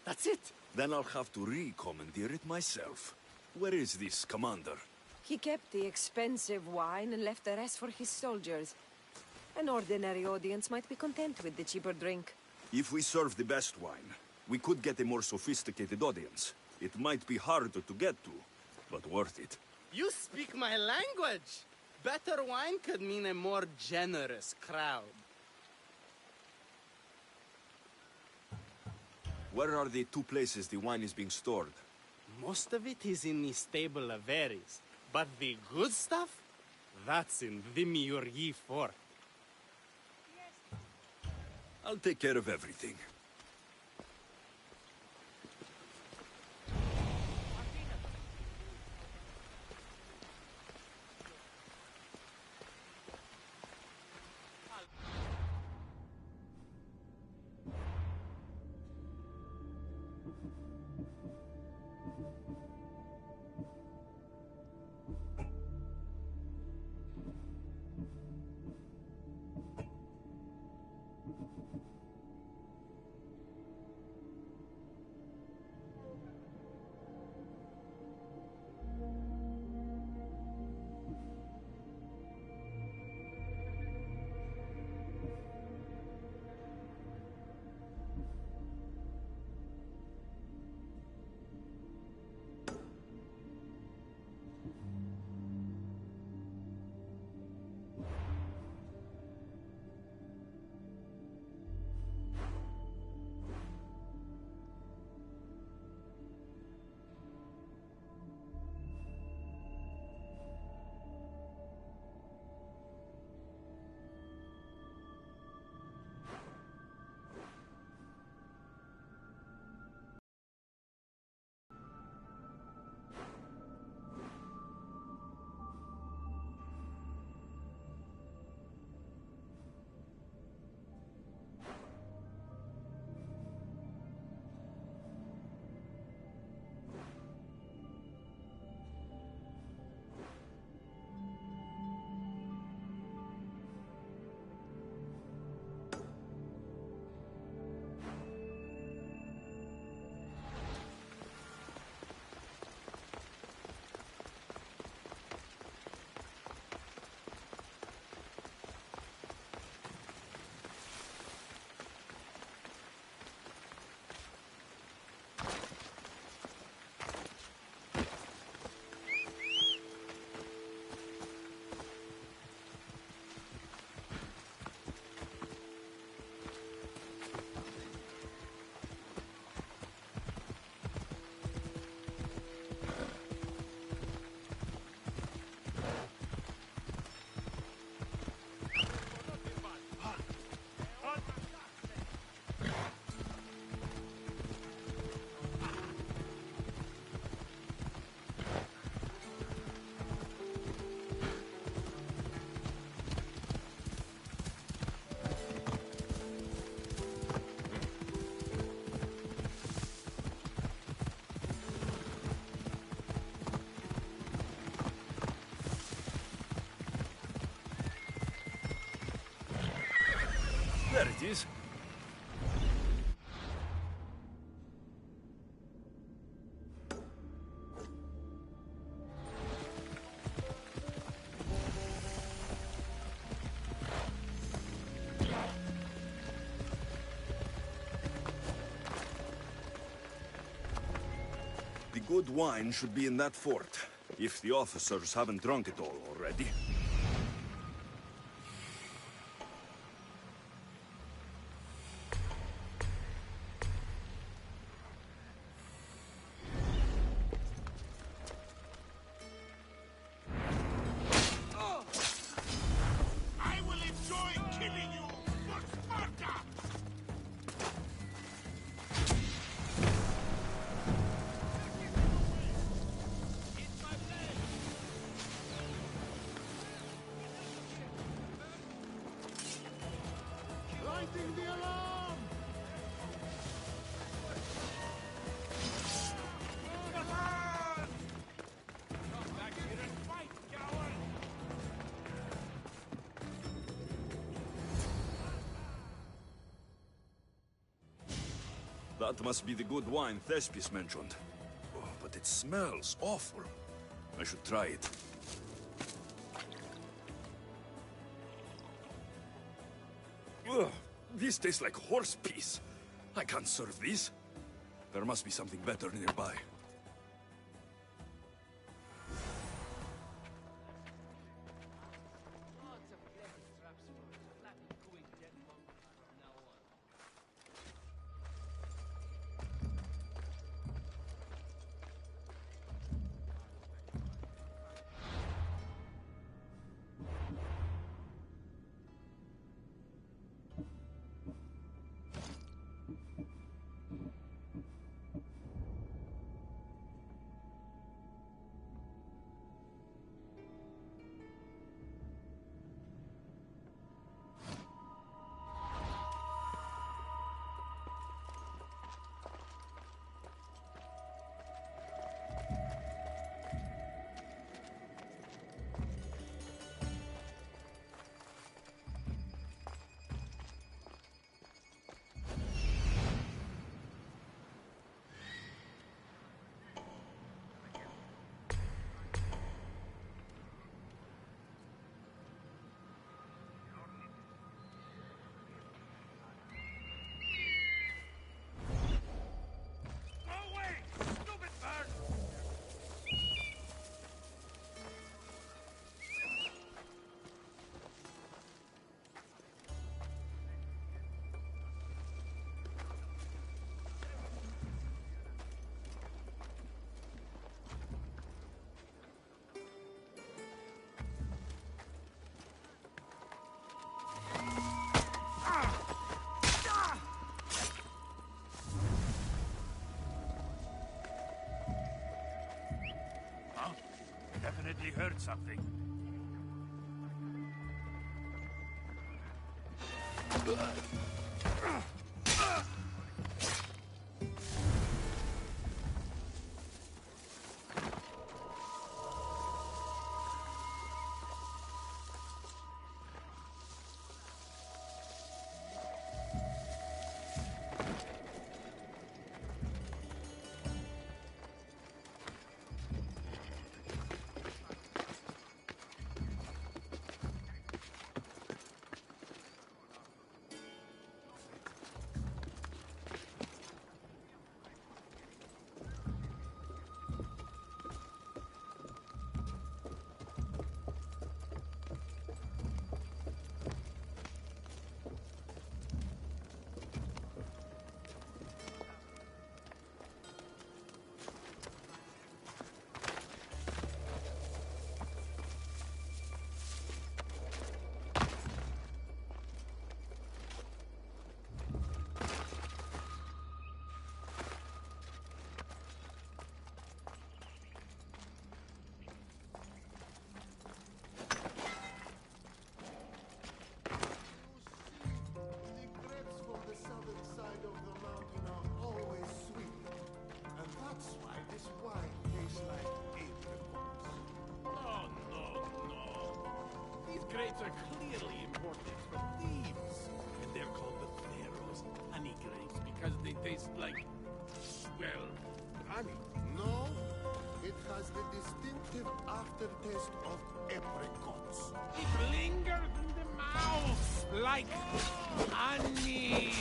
That's it. Then I'll have to re-commandeer it myself. Where is this commander? He kept the expensive wine and left the rest for his soldiers. An ordinary audience might be content with the cheaper drink. If we serve the best wine, we could get a more sophisticated audience. It might be harder to get to, but worth it. You speak my language. Better wine could mean a more generous crowd. Where are the two places the wine is being stored? Most of it is in the stable of Ares, but the good stuff, that's in Thimiurgi Fort. I'll take care of everything. There it is. The good wine should be in that fort, if the officers haven't drunk it all already. I will enjoy killing you for Sparta! Lighting the alarm! Come back here and fight, coward! That must be the good wine Thespis mentioned. Oh, but it smells awful. I should try it. Ugh, this tastes like horse piss. I can't serve this. There must be something better nearby. Definitely heard something. well, honey. No, it has the distinctive aftertaste of apricots. It lingers in the mouth like honey.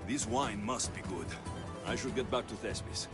This wine must be good. I should get back to Thespis.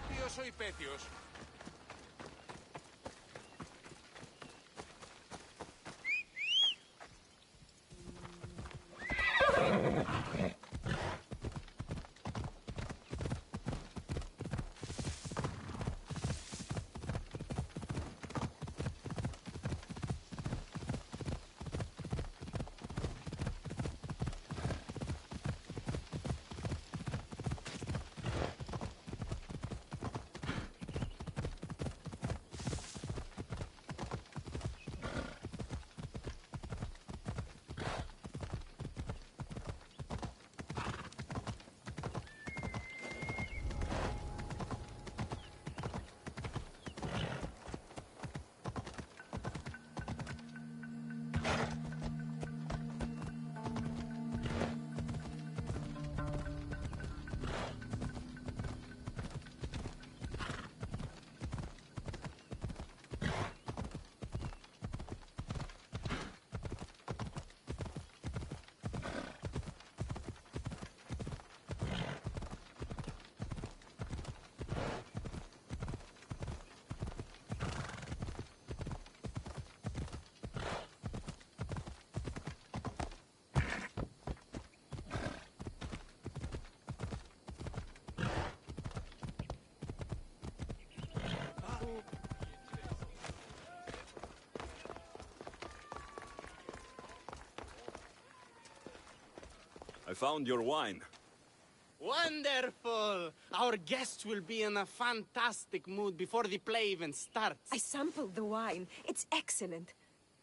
Ποιος ο υπέτειος? I found your wine. Wonderful! Our guests will be in a fantastic mood before the play even starts. I sampled the wine. It's excellent.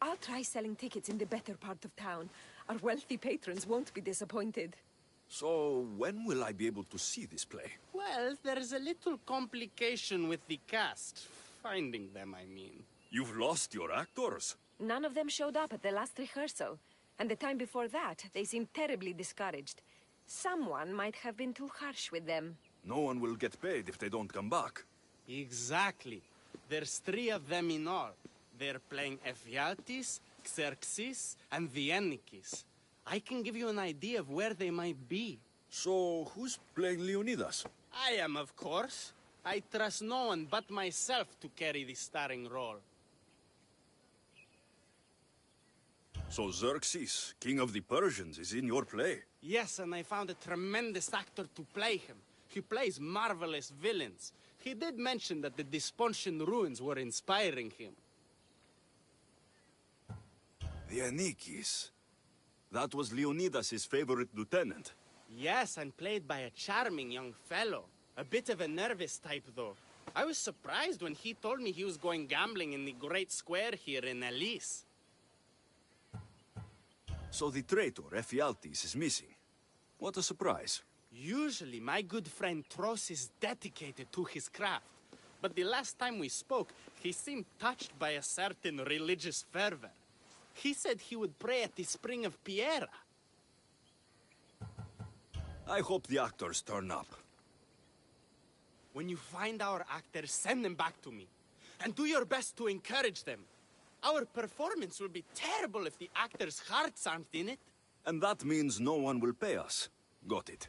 I'll try selling tickets in the better part of town. Our wealthy patrons won't be disappointed. So, when will I be able to see this play? Well, there's a little complication with the cast. Finding them, I mean. You've lost your actors? None of them showed up at the last rehearsal. And the time before that, they seemed terribly discouraged. Someone might have been too harsh with them. No one will get paid if they don't come back. Exactly. There's 3 of them in all. They're playing Ephialtes, Xerxes, and the Ennikis. I can give you an idea of where they might be. So, who's playing Leonidas? I am, of course. I trust no one but myself to carry the starring role. So Xerxes, king of the Persians, is in your play? Yes, and I found a tremendous actor to play him. He plays marvelous villains. He did mention that the Despontian ruins were inspiring him. The Anikis. That was Leonidas' favorite lieutenant. Yes, and played by a charming young fellow. A bit of a nervous type, though. I was surprised when he told me he was going gambling in the Great Square here in Elise. So the traitor, Ephialtes, is missing. What a surprise. Usually, my good friend Tros is dedicated to his craft. But the last time we spoke, he seemed touched by a certain religious fervor. He said he would pray at the spring of Piera. I hope the actors turn up. When you find our actors, send them back to me. And do your best to encourage them. Our performance will be terrible if the actors' hearts aren't in it. And that means no one will pay us. Got it.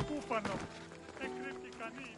Bufano, e cripti canini.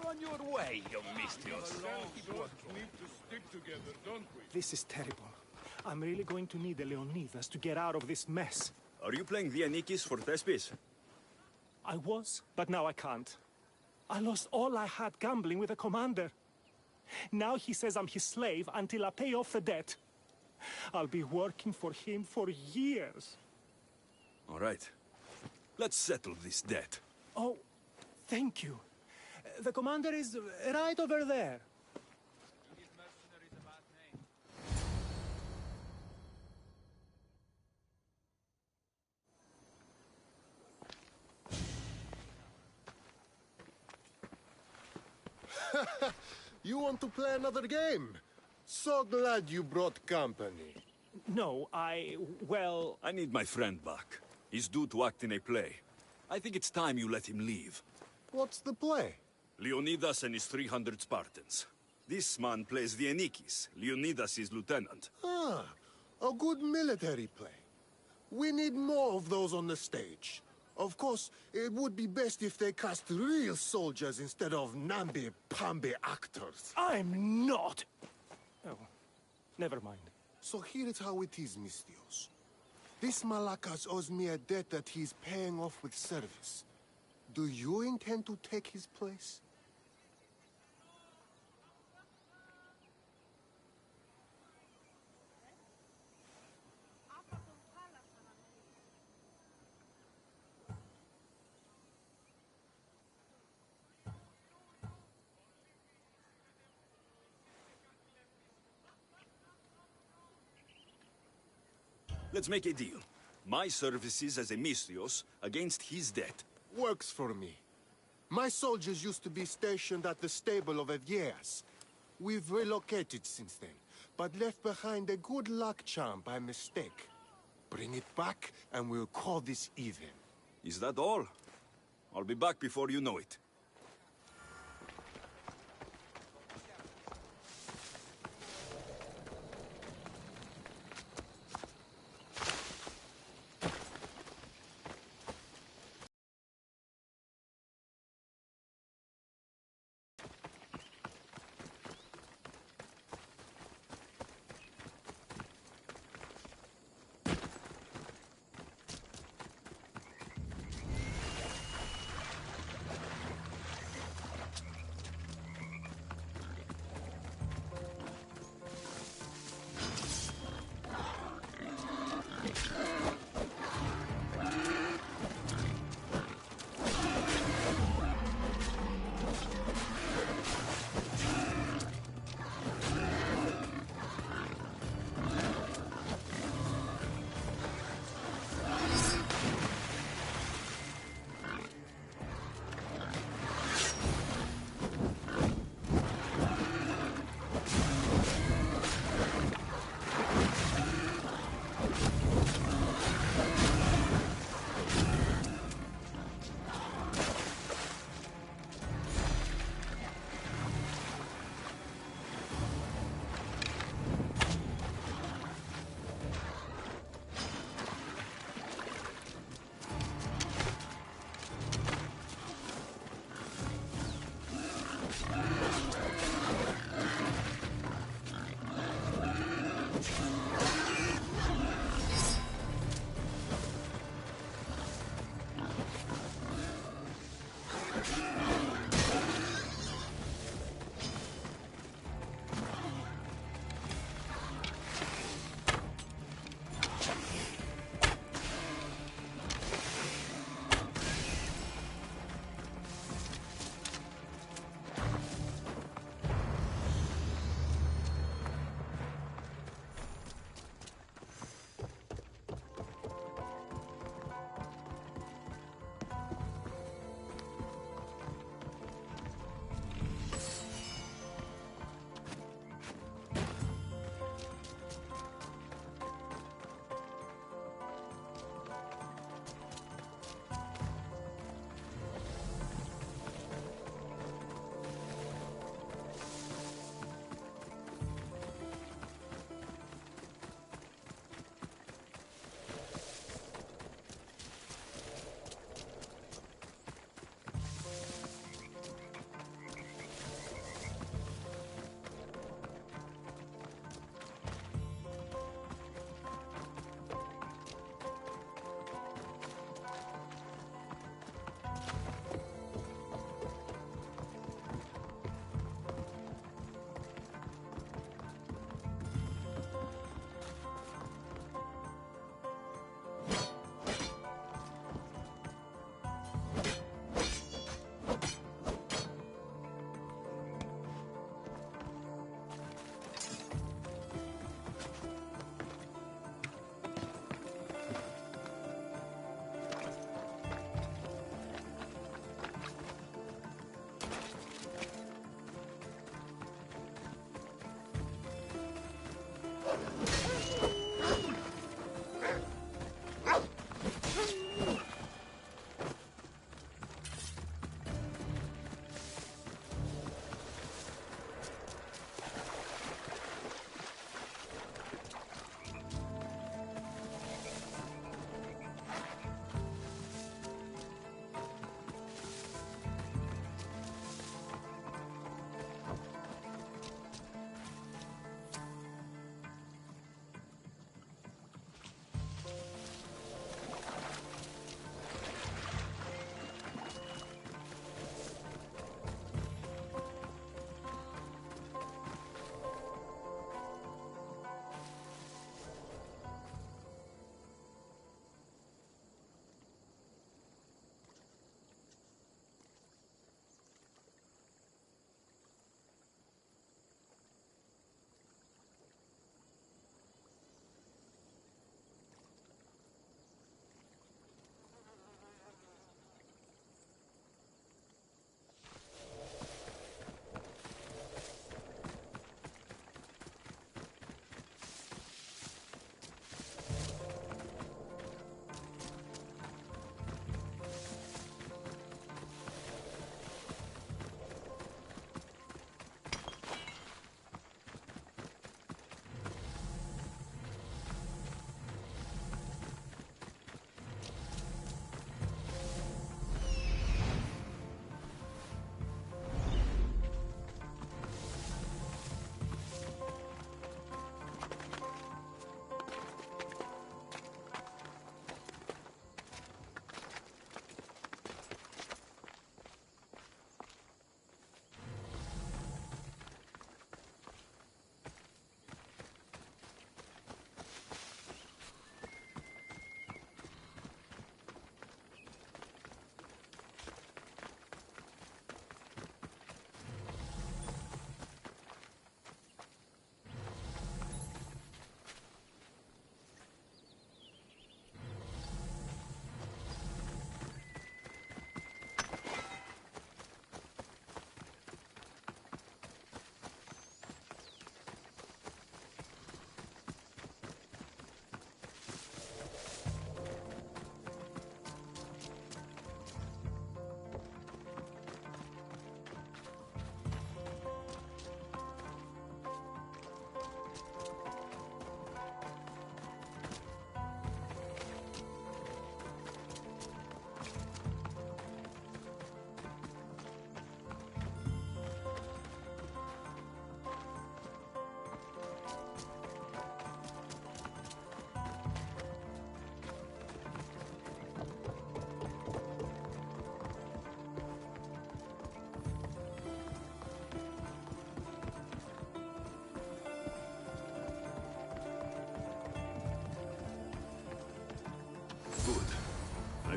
On your way, you mistress. Need to stick together, don't we? This is terrible. I'm really going to need the Leonidas to get out of this mess. Are you playing Dianikis for Thespis? I was, but now I can't. I lost all I had gambling with the commander. Now he says I'm his slave until I pay off the debt. I'll be working for him for years. All right. Let's settle this debt. Oh, thank you. The commander is right over there. You want to play another game? So glad you brought company. No, well... I need my friend back. He's due to act in a play. I think it's time you let him leave. What's the play? Leonidas and his 300 Spartans. This man plays the Enikis. Leonidas is lieutenant. Ah, a good military play. We need more of those on the stage. Of course, it would be best if they cast real soldiers instead of namby-pamby actors. I'm not! Oh, never mind. So here is how it is, Mistios. This Malakas owes me a debt that he's paying off with service. Do you intend to take his place? Let's make a deal. My services as a Mistios against his debt. Works for me. My soldiers used to be stationed at the stable of Evieas. We've relocated since then, but left behind a good luck charm by mistake. Bring it back, and we'll call this even. Is that all? I'll be back before you know it.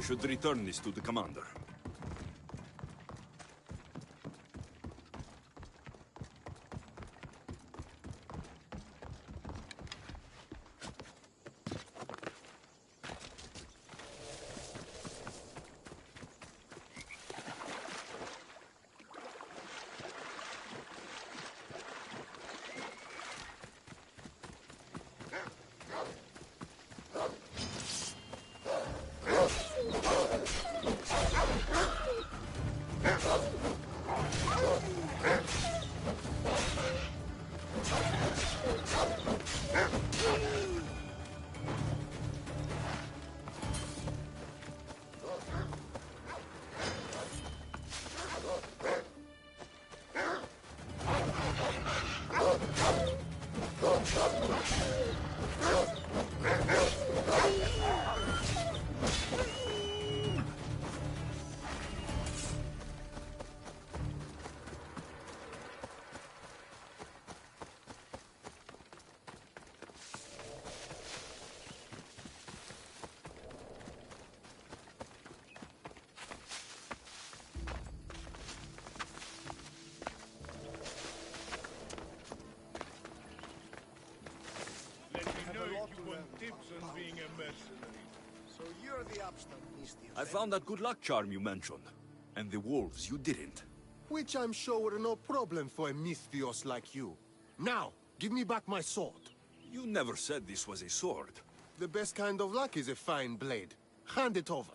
I should return this to the commander. So you're the upstart, I found that good luck charm you mentioned. And the wolves, you didn't. Which I'm sure were no problem for a Misthios like you. Now, give me back my sword. You never said this was a sword. The best kind of luck is a fine blade. Hand it over.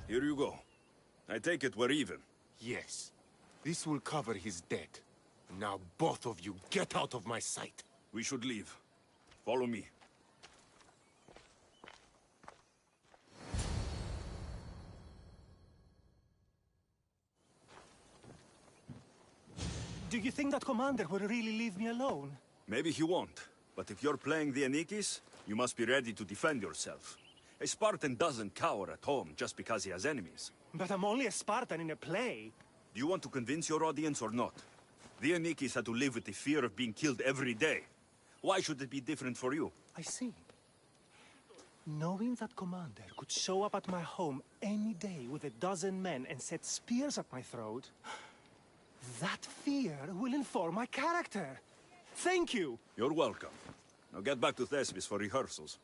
Here you go. I take it we're even. Yes. This will cover his debt. Now both of you get out of my sight. We should leave. Follow me. Do you think that commander will really leave me alone? Maybe he won't. But if you're playing the Anikis, you must be ready to defend yourself. A Spartan doesn't cower at home just because he has enemies. But I'm only a Spartan in a play. Do you want to convince your audience or not? The Anikis had to live with the fear of being killed every day. Why should it be different for you? I see. Knowing that commander could show up at my home any day with 12 men and set spears at my throat, that fear will inform my character. Thank you! You're welcome. Now get back to Thespis for rehearsals.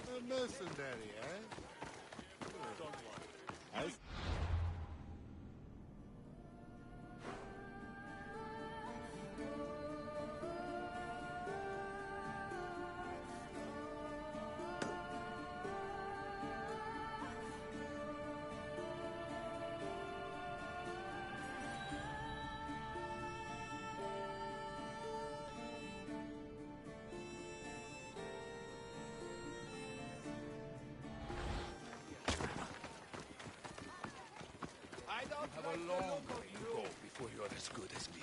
A mercenary, eh? Don't worry. Have a long way to go before you're as good as me.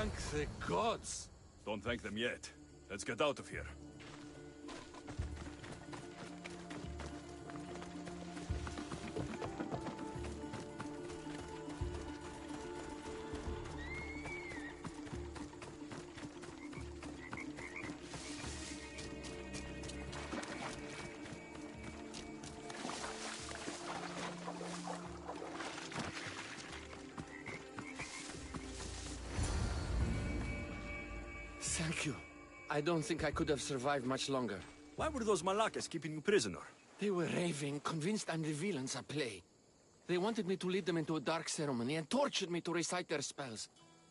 Thank the gods. Don't thank them yet. Let's get out of here. Thank you. I don't think I could have survived much longer. Why were those Malakas keeping you prisoner? They were raving, convinced I'm the villains at play. They wanted me to lead them into a dark ceremony and tortured me to recite their spells.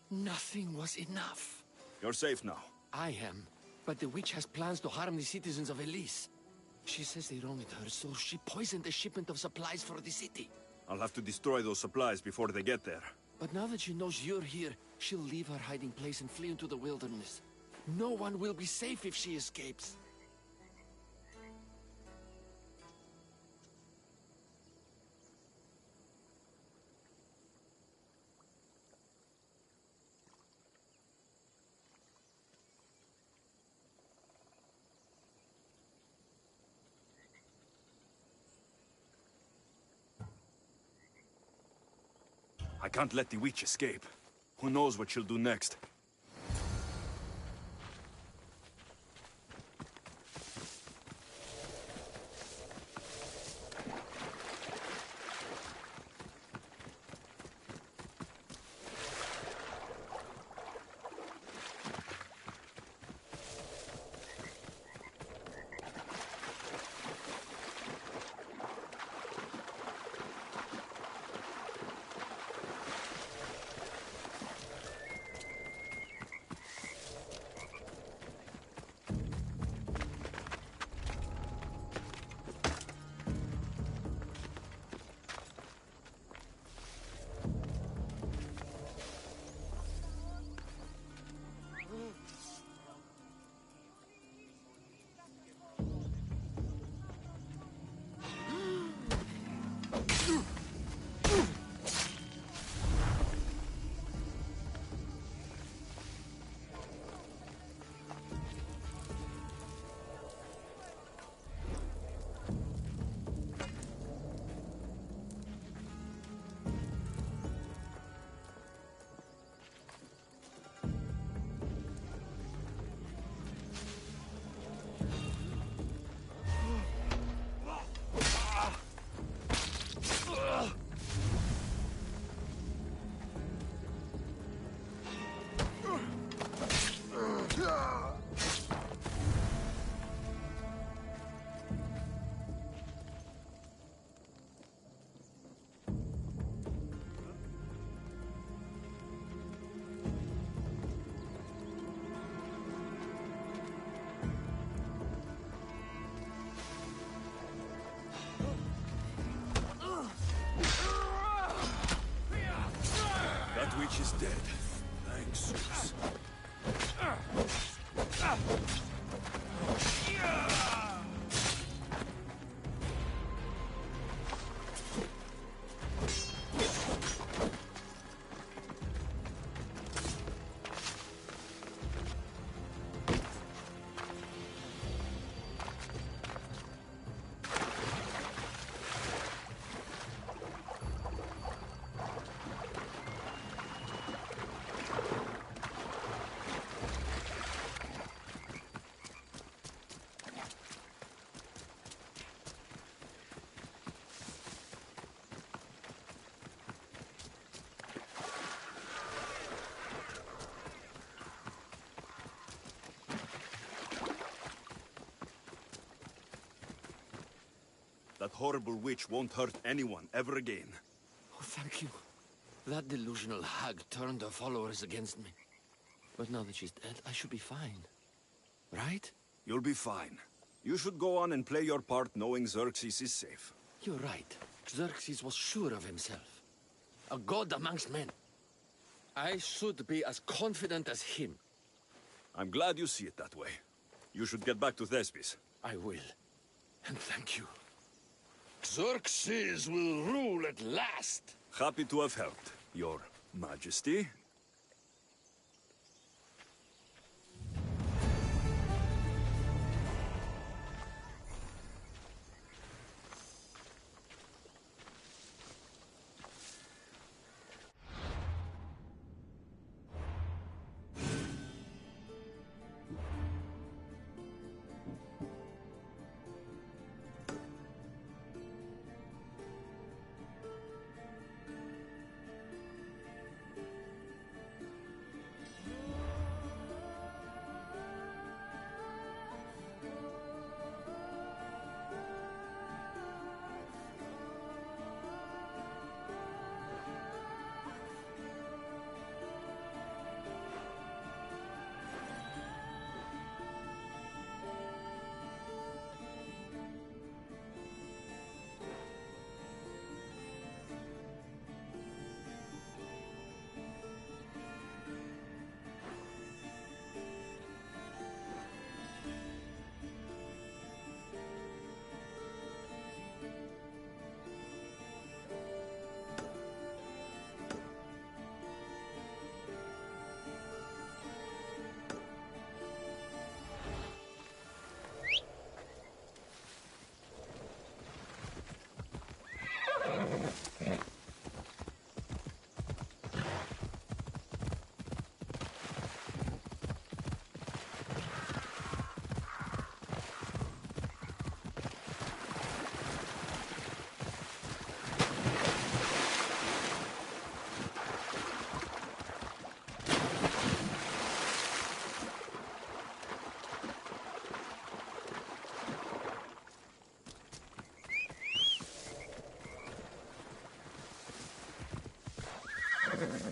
Nothing was enough. You're safe now. I am, but the witch has plans to harm the citizens of Elise. She says they wronged her, so she poisoned the shipment of supplies for the city. I'll have to destroy those supplies before they get there. But now that she knows you're here, she'll leave her hiding place and flee into the wilderness. No one will be safe if she escapes. I can't let the witch escape. Who knows what she'll do next? That witch is dead. Thanks, Zeus. That horrible witch won't hurt anyone ever again. Oh, thank you. That delusional hag turned her followers against me. But now that she's dead, I should be fine. Right? You'll be fine. You should go on and play your part knowing Xerxes is safe. You're right. Xerxes was sure of himself. A god amongst men. I should be as confident as him. I'm glad you see it that way. You should get back to Thespis. I will. And thank you. Xerxes will rule at last. Happy to have helped, Your Majesty. Hello.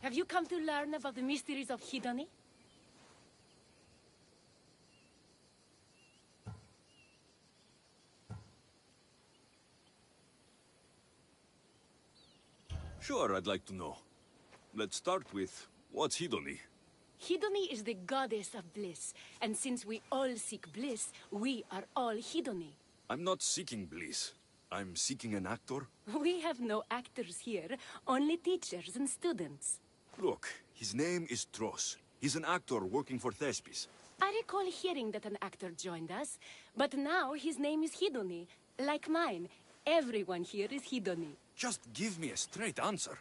Have you come to learn about the mysteries of Hedony? Sure, I'd like to know. Let's start with, what's Hedony? Hedony is the goddess of bliss, and since we all seek bliss, we are all Hedony. I'm not seeking bliss. I'm seeking an actor. We have no actors here, only teachers and students. Look, his name is Tros. He's an actor working for Thespis. I recall hearing that an actor joined us, but now his name is Hedony, like mine. Everyone here is Hedony. Just give me a straight answer.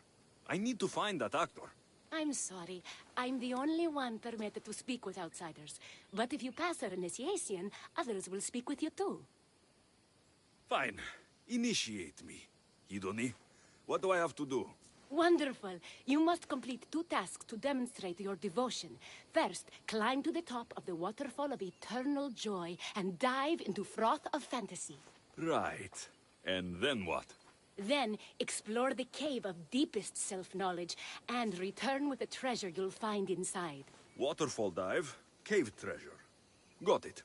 I need to find that actor. I'm sorry. I'm the only one permitted to speak with outsiders. But if you pass our initiation, others will speak with you too. Fine. Initiate me. Hedony, what do I have to do? Wonderful. You must complete 2 tasks to demonstrate your devotion. First, climb to the top of the waterfall of eternal joy and dive into froth of fantasy. Right. And then what? Then, explore the cave of deepest self-knowledge and return with the treasure you'll find inside. Waterfall dive, cave treasure. Got it.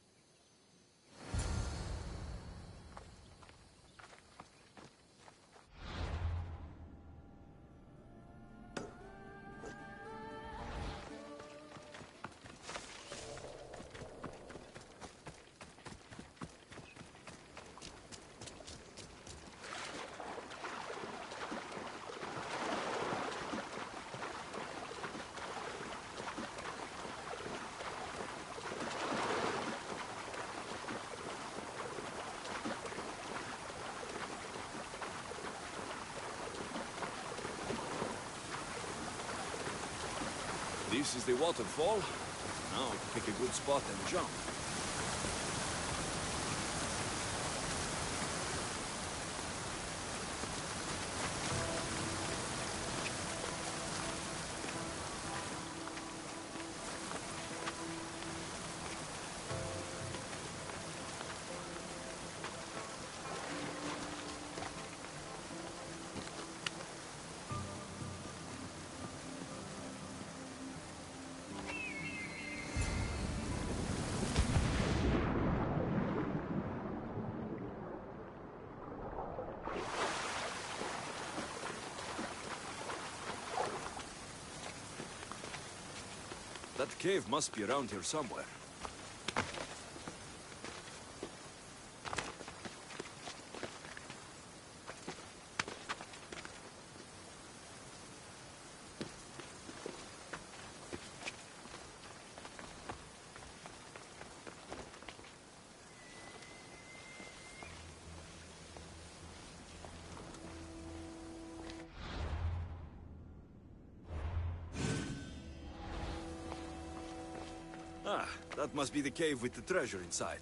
This is the waterfall. Now pick a good spot and jump. That cave must be around here somewhere. Ah, that must be the cave with the treasure inside.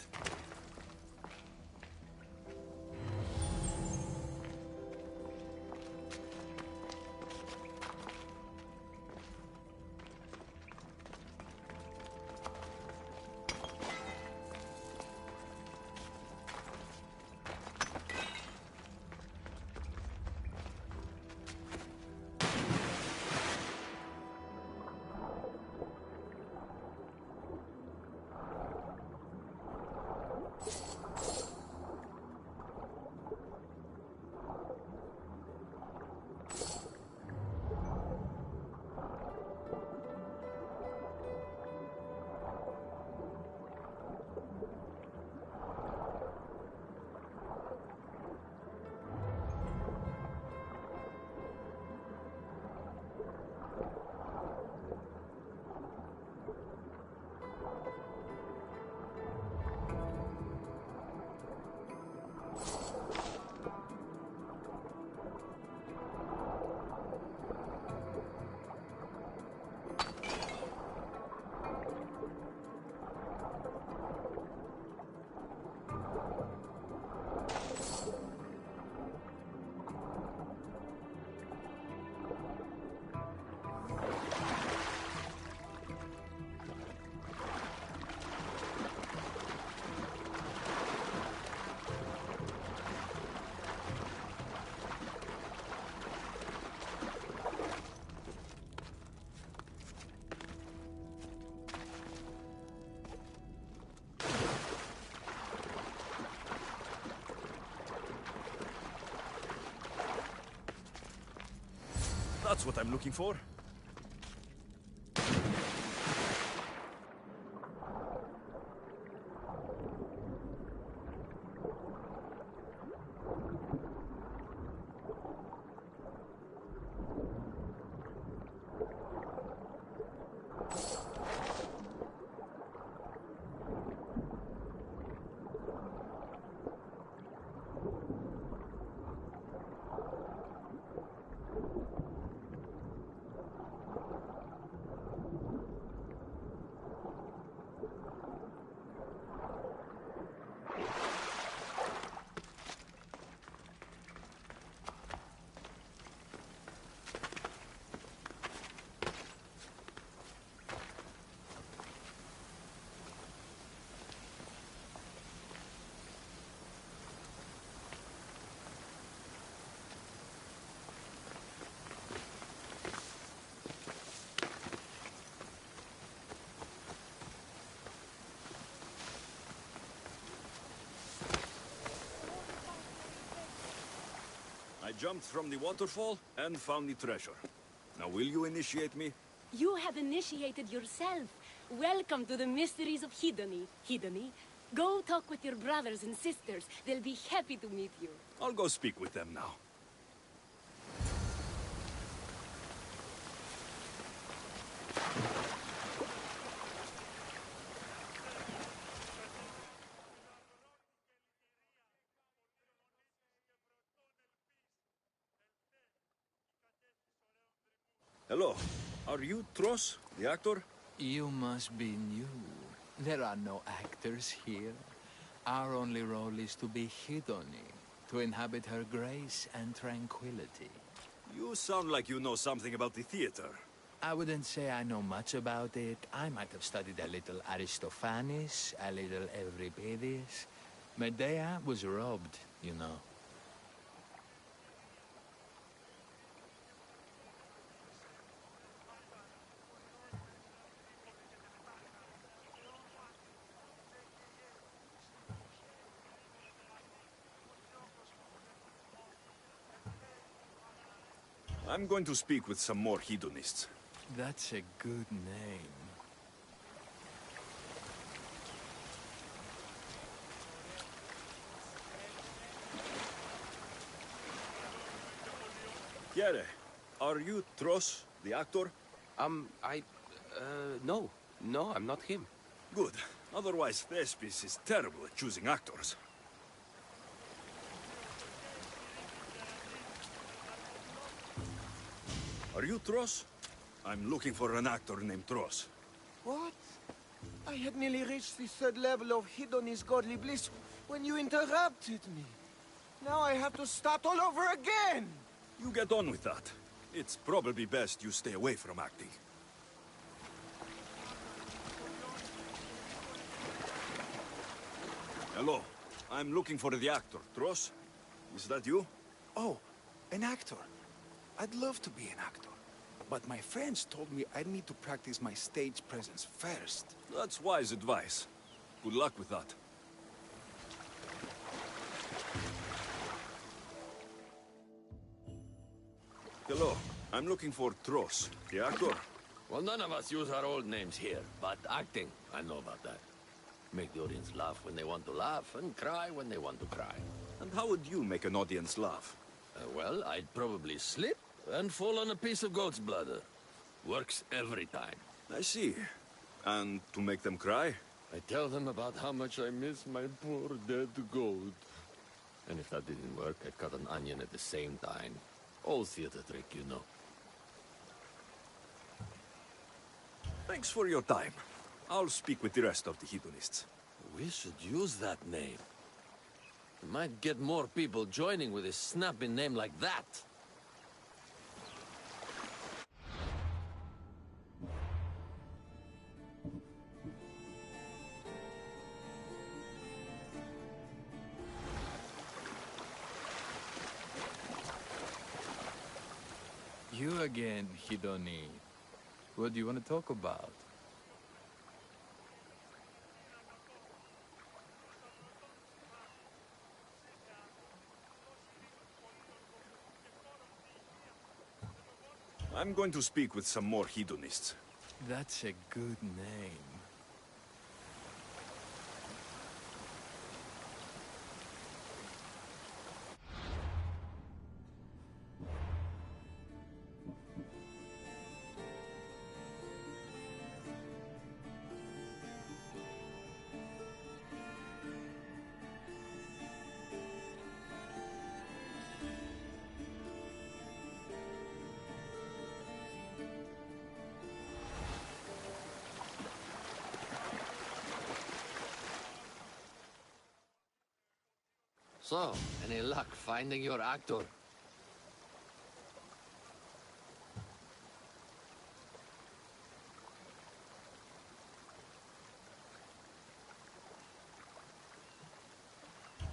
That's what I'm looking for. I jumped from the waterfall and found the treasure. Now will you initiate me? You have initiated yourself. Welcome to the mysteries of Hedony. Hedony, go talk with your brothers and sisters. They'll be happy to meet you. I'll go speak with them now. Hello. Are you Tros, the actor? You must be new. There are no actors here. Our only role is to be Hedony, to inhabit her grace and tranquility. You sound like you know something about the theater. I wouldn't say I know much about it. I might have studied a little Aristophanes, a little Euripides. Medea was robbed, you know. I'm going to speak with some more hedonists. That's a good name. Pierre, are you Tros, the actor? No. No, I'm not him. Good. Otherwise, Thespis is terrible at choosing actors. Are you Tros? I'm looking for an actor named Tros. What? I had nearly reached the third level of Hedony's godly bliss when you interrupted me. Now I have to start all over again! You get on with that. It's probably best you stay away from acting. Hello. I'm looking for the actor, Tros. Is that you? Oh, an actor. I'd love to be an actor. But my friends told me I need to practice my stage presence first. That's wise advice. Good luck with that. Hello. I'm looking for Tros, the actor. Well, none of us use our old names here, but acting, I know about that. Make the audience laugh when they want to laugh, and cry when they want to cry. And how would you make an audience laugh? Well, I'd probably slip and fall on a piece of goat's bladder. Works every time. I see. And to make them cry? I tell them about how much I miss my poor dead goat. And if that didn't work, I'd cut an onion at the same time. Old theater trick, you know. Thanks for your time. I'll speak with the rest of the hedonists. We should use that name. We might get more people joining with a snappy name like that. You again, Hedony. What do you want to talk about? I'm going to speak with some more hedonists. That's a good name. So, any luck finding your actor?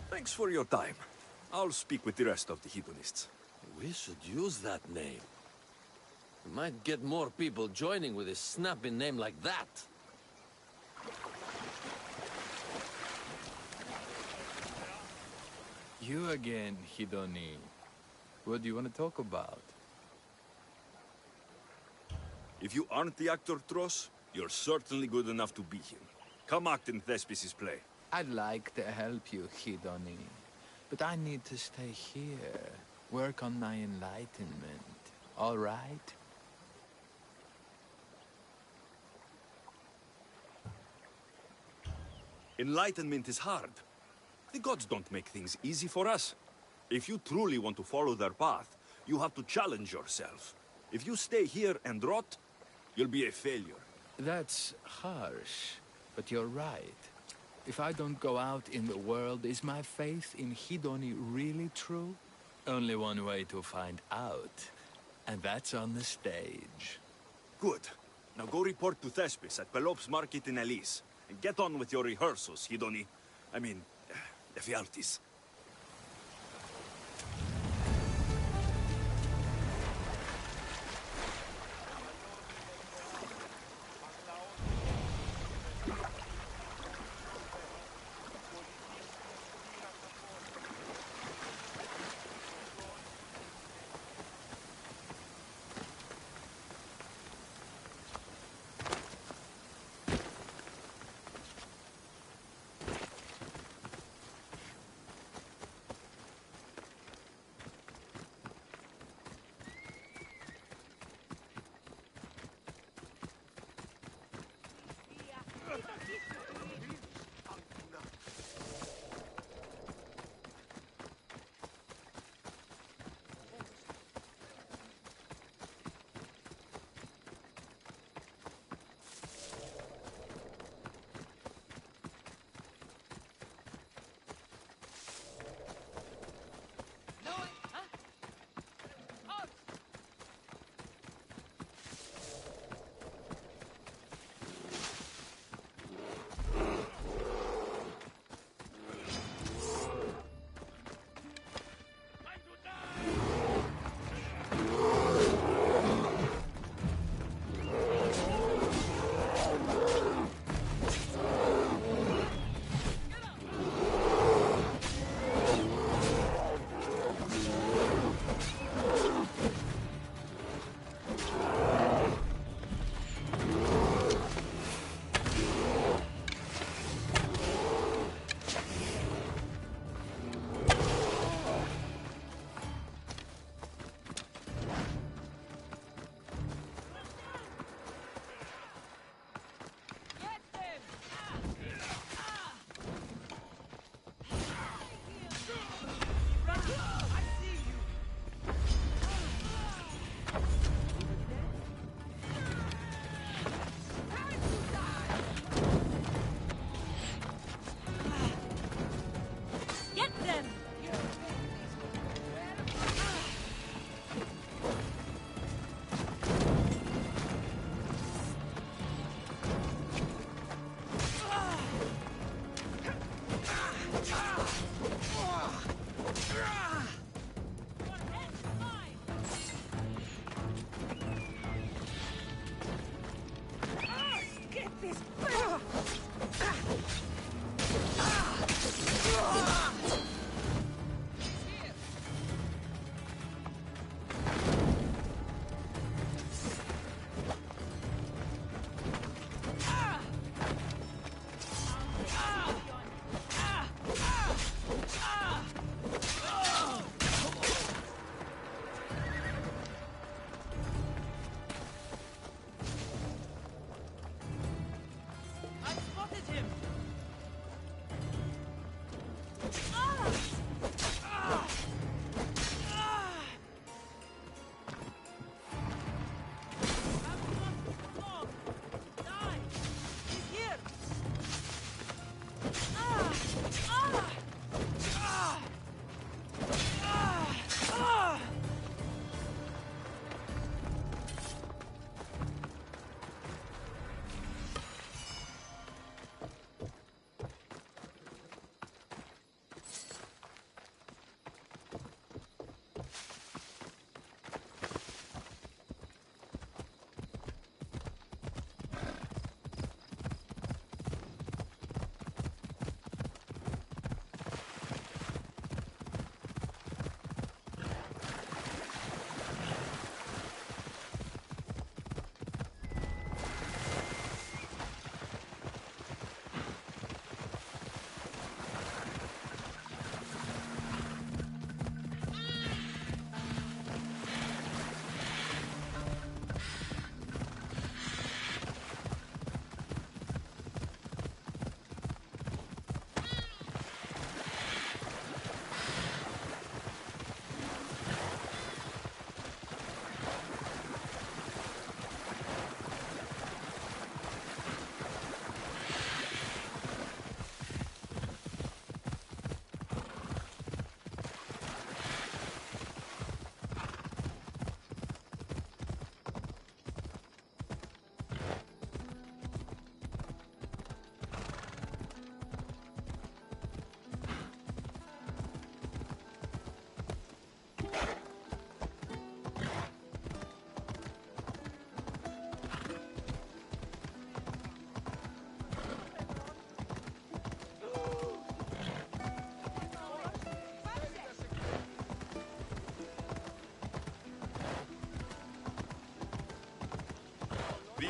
Thanks for your time. I'll speak with the rest of the hedonists. We should use that name. We might get more people joining with a snappy name like that. You again, Hidoni. What do you want to talk about? If you aren't the actor Tros, you're certainly good enough to be him. Come act in Thespis' play. I'd like to help you, Hidoni. But I need to stay here. Work on my enlightenment. All right? Enlightenment is hard. The gods don't make things easy for us. If you truly want to follow their path, you have to challenge yourself. If you stay here and rot, you'll be a failure. That's harsh, but you're right. If I don't go out in the world, is my faith in Hidoni really true? Only one way to find out, and that's on the stage. Good. Now go report to Thespis at Pelops Market in Elise, and get on with your rehearsals, Hidoni. I mean, Ephialtes.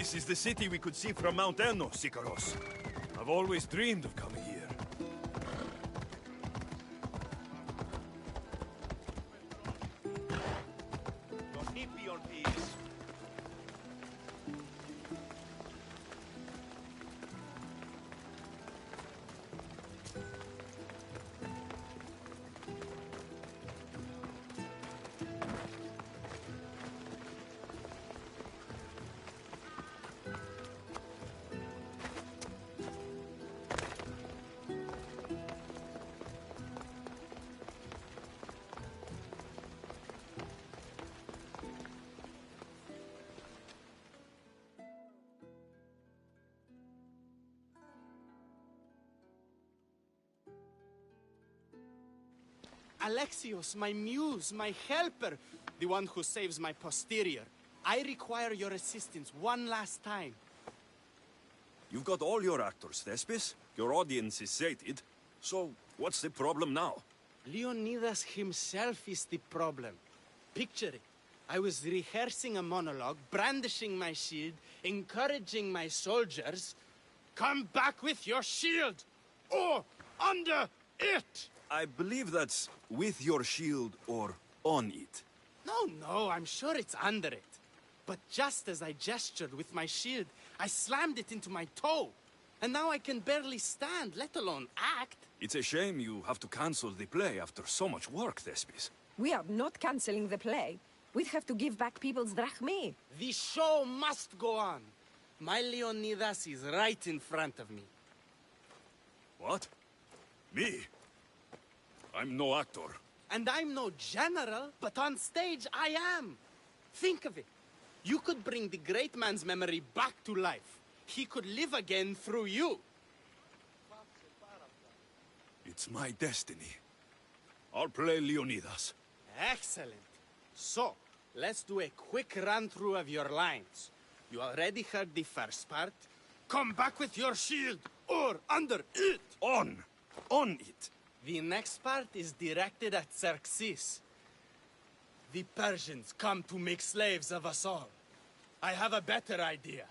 This is the city we could see from Mount Enno, Sikaros. I've always dreamed of coming here. Don't need me on these. Alexios, my muse, my helper, the one who saves my posterior. I require your assistance one last time. You've got all your actors, Thespis. Your audience is sated. So, what's the problem now? Leonidas himself is the problem. Picture it. I was rehearsing a monologue, brandishing my shield, encouraging my soldiers. Come back with your shield! Or under it! I believe that's with your shield or on it. No, I'm sure it's under it. But just as I gestured with my shield, I slammed it into my toe. And now I can barely stand, let alone act. It's a shame you have to cancel the play after so much work, Thespis. We are not cancelling the play. We'd have to give back people's drachmae. The show must go on. My Leonidas is right in front of me. What? Me? I'm no actor. And I'm no general, but on stage I am. Think of it. You could bring the great man's memory back to life. He could live again through you. It's my destiny. I'll play Leonidas. Excellent. So, let's do a quick run-through of your lines. You already heard the first part. Come back with your shield, or under it. On it. The next part is directed at Xerxes. The Persians come to make slaves of us all. I have a better idea.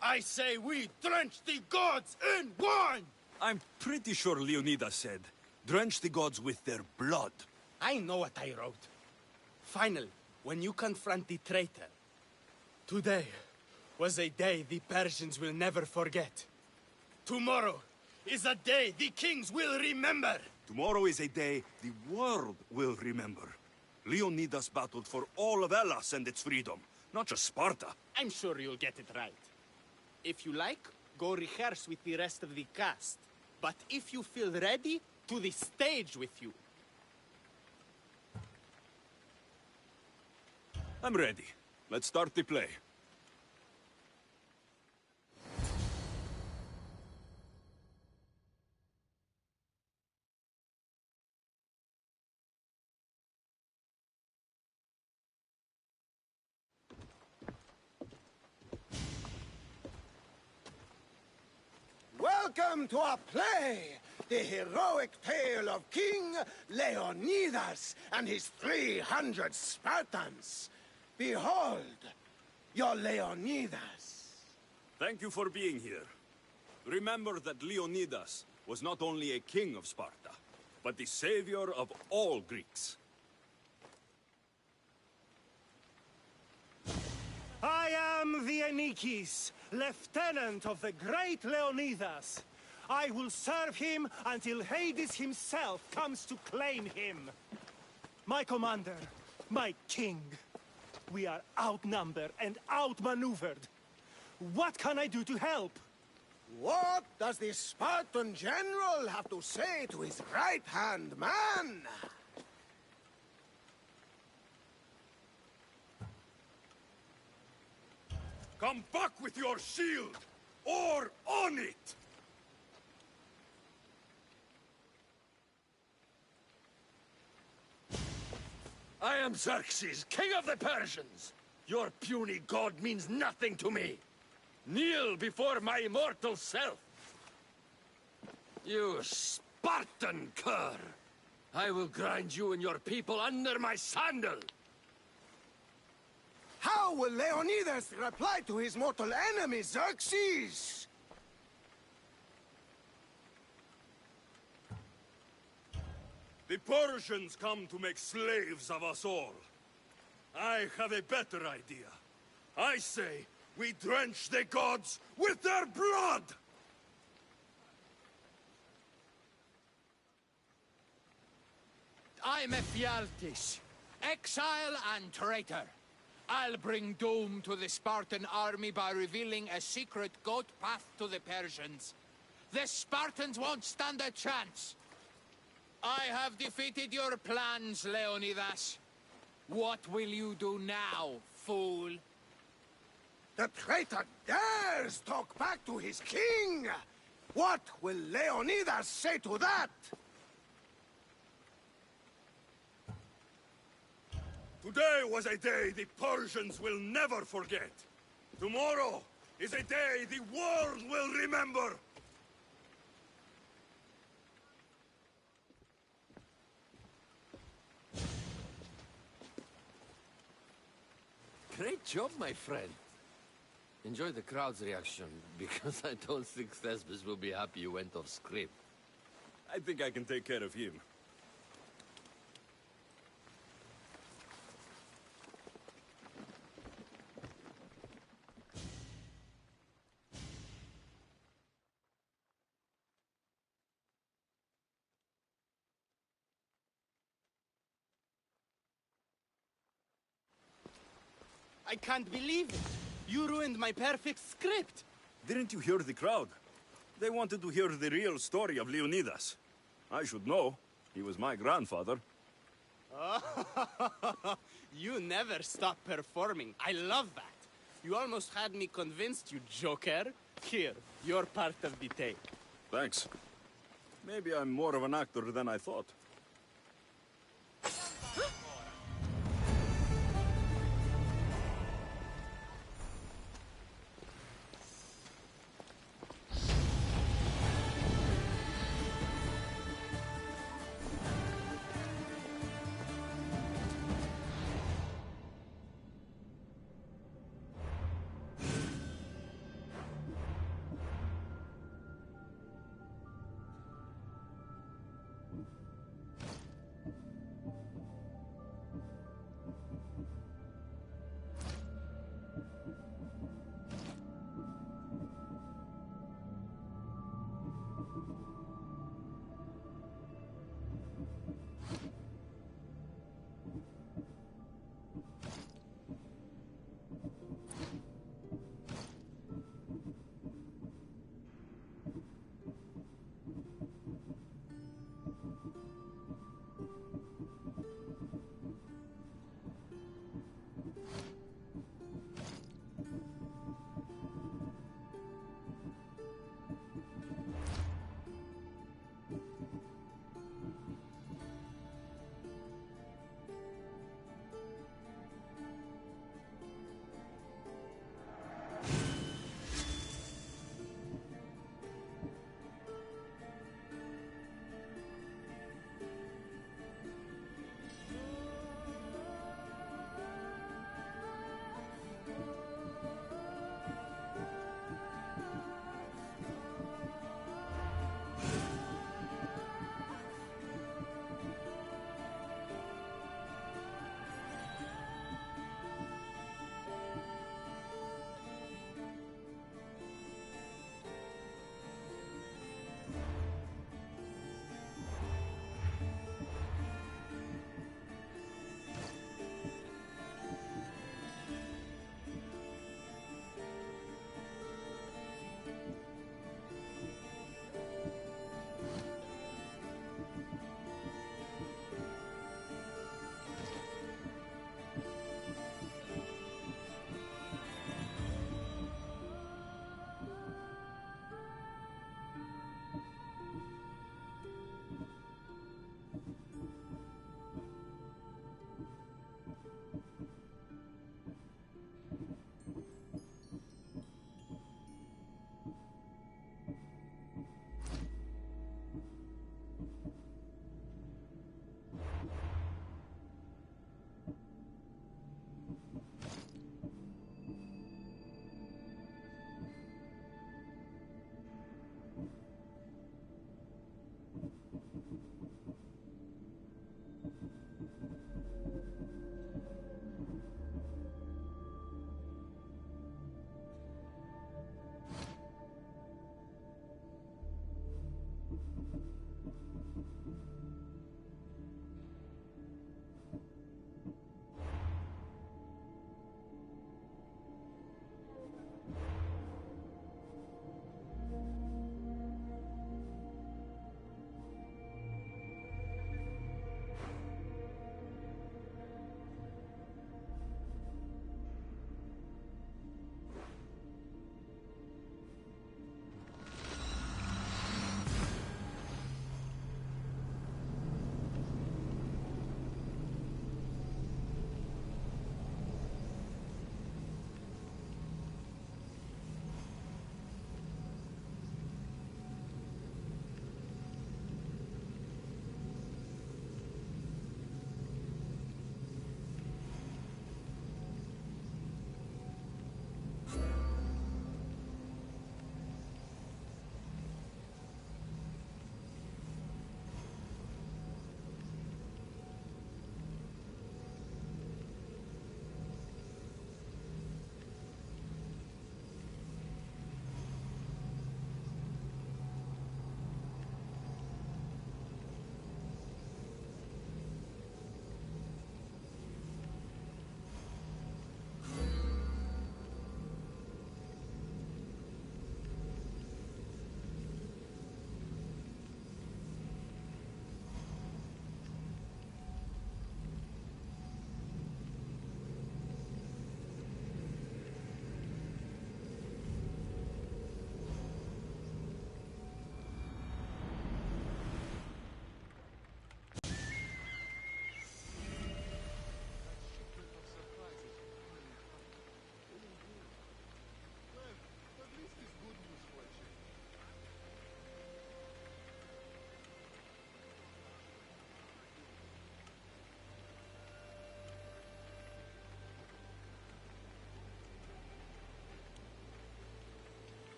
I say we drench the gods in wine! I'm pretty sure Leonidas said, drench the gods with their blood. I know what I wrote. Finally, when you confront the traitor, today was a day the Persians will never forget. Tomorrow is a day the kings will remember. Tomorrow is a day the world will remember. Leonidas battled for all of Hellas and its freedom, not just Sparta. I'm sure you'll get it right. If you like, go rehearse with the rest of the cast. But if you feel ready, to the stage with you. I'm ready. Let's start the play. Welcome to our play, the heroic tale of King Leonidas and his 300 Spartans. Behold, your Leonidas. Thank you for being here. Remember that Leonidas was not only a king of Sparta, but the savior of all Greeks. I am the Anikis, lieutenant of the great Leonidas. I will serve him until Hades himself comes to claim him. My commander, my king, we are outnumbered and outmaneuvered. What can I do to help? What does the Spartan general have to say to his right-hand man? Come back with your shield, or on it! I am Xerxes, king of the Persians. Your puny god means nothing to me. Kneel before my immortal self. You Spartan cur! I will grind you and your people under my sandal. How will Leonidas reply to his mortal enemy, Xerxes? The Persians come to make slaves of us all. I have a better idea. I say we drench the gods with their blood! I'm Ephialtes, exile and traitor. I'll bring doom to the Spartan army by revealing a secret goat path to the Persians. The Spartans won't stand a chance. I have defeated your plans, Leonidas. What will you do now, fool? The traitor dares talk back to his king! What will Leonidas say to that? Today was a day the Persians will never forget. Tomorrow is a day the world will remember. Great job, my friend. Enjoy the crowd's reaction, because I don't think Thesbis will be happy you went off script. I think I can take care of him. I can't believe it. You ruined my perfect script. Didn't you hear the crowd? They wanted to hear the real story of Leonidas. I should know. He was my grandfather. You never stop performing. I love that. You almost had me convinced, you joker. Here, your part of the take. Thanks. Maybe I'm more of an actor than I thought.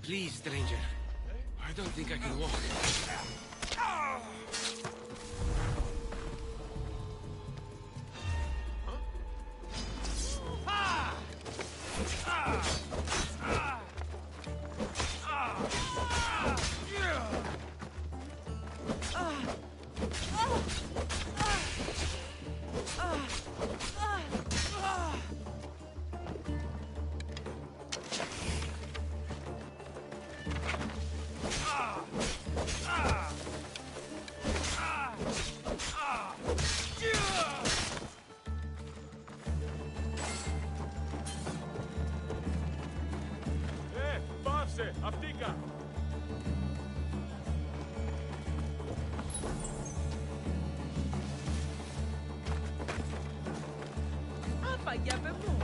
Please, stranger. I don't think I can walk. Αυτήκα! Απαγιά μου!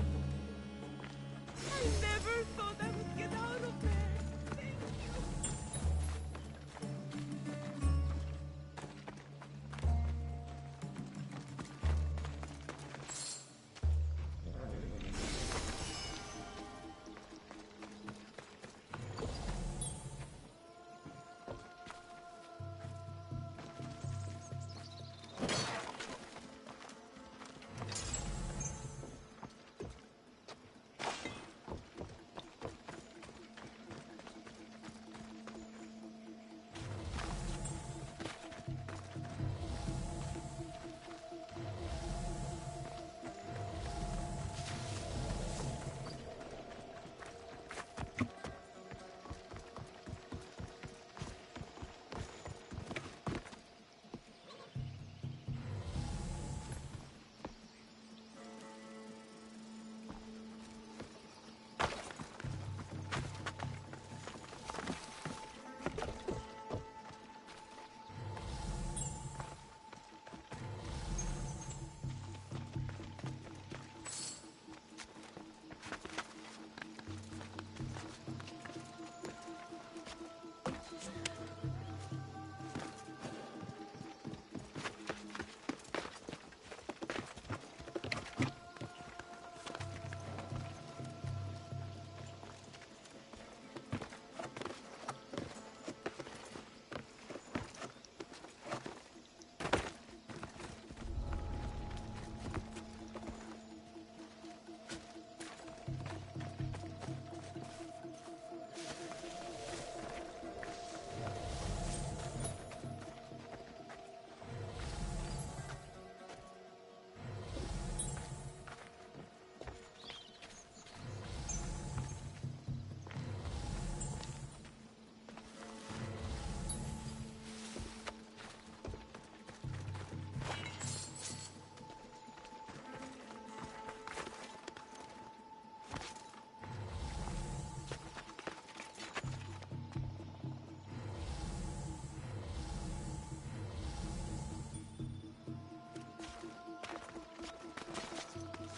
I never thought I would get out of there.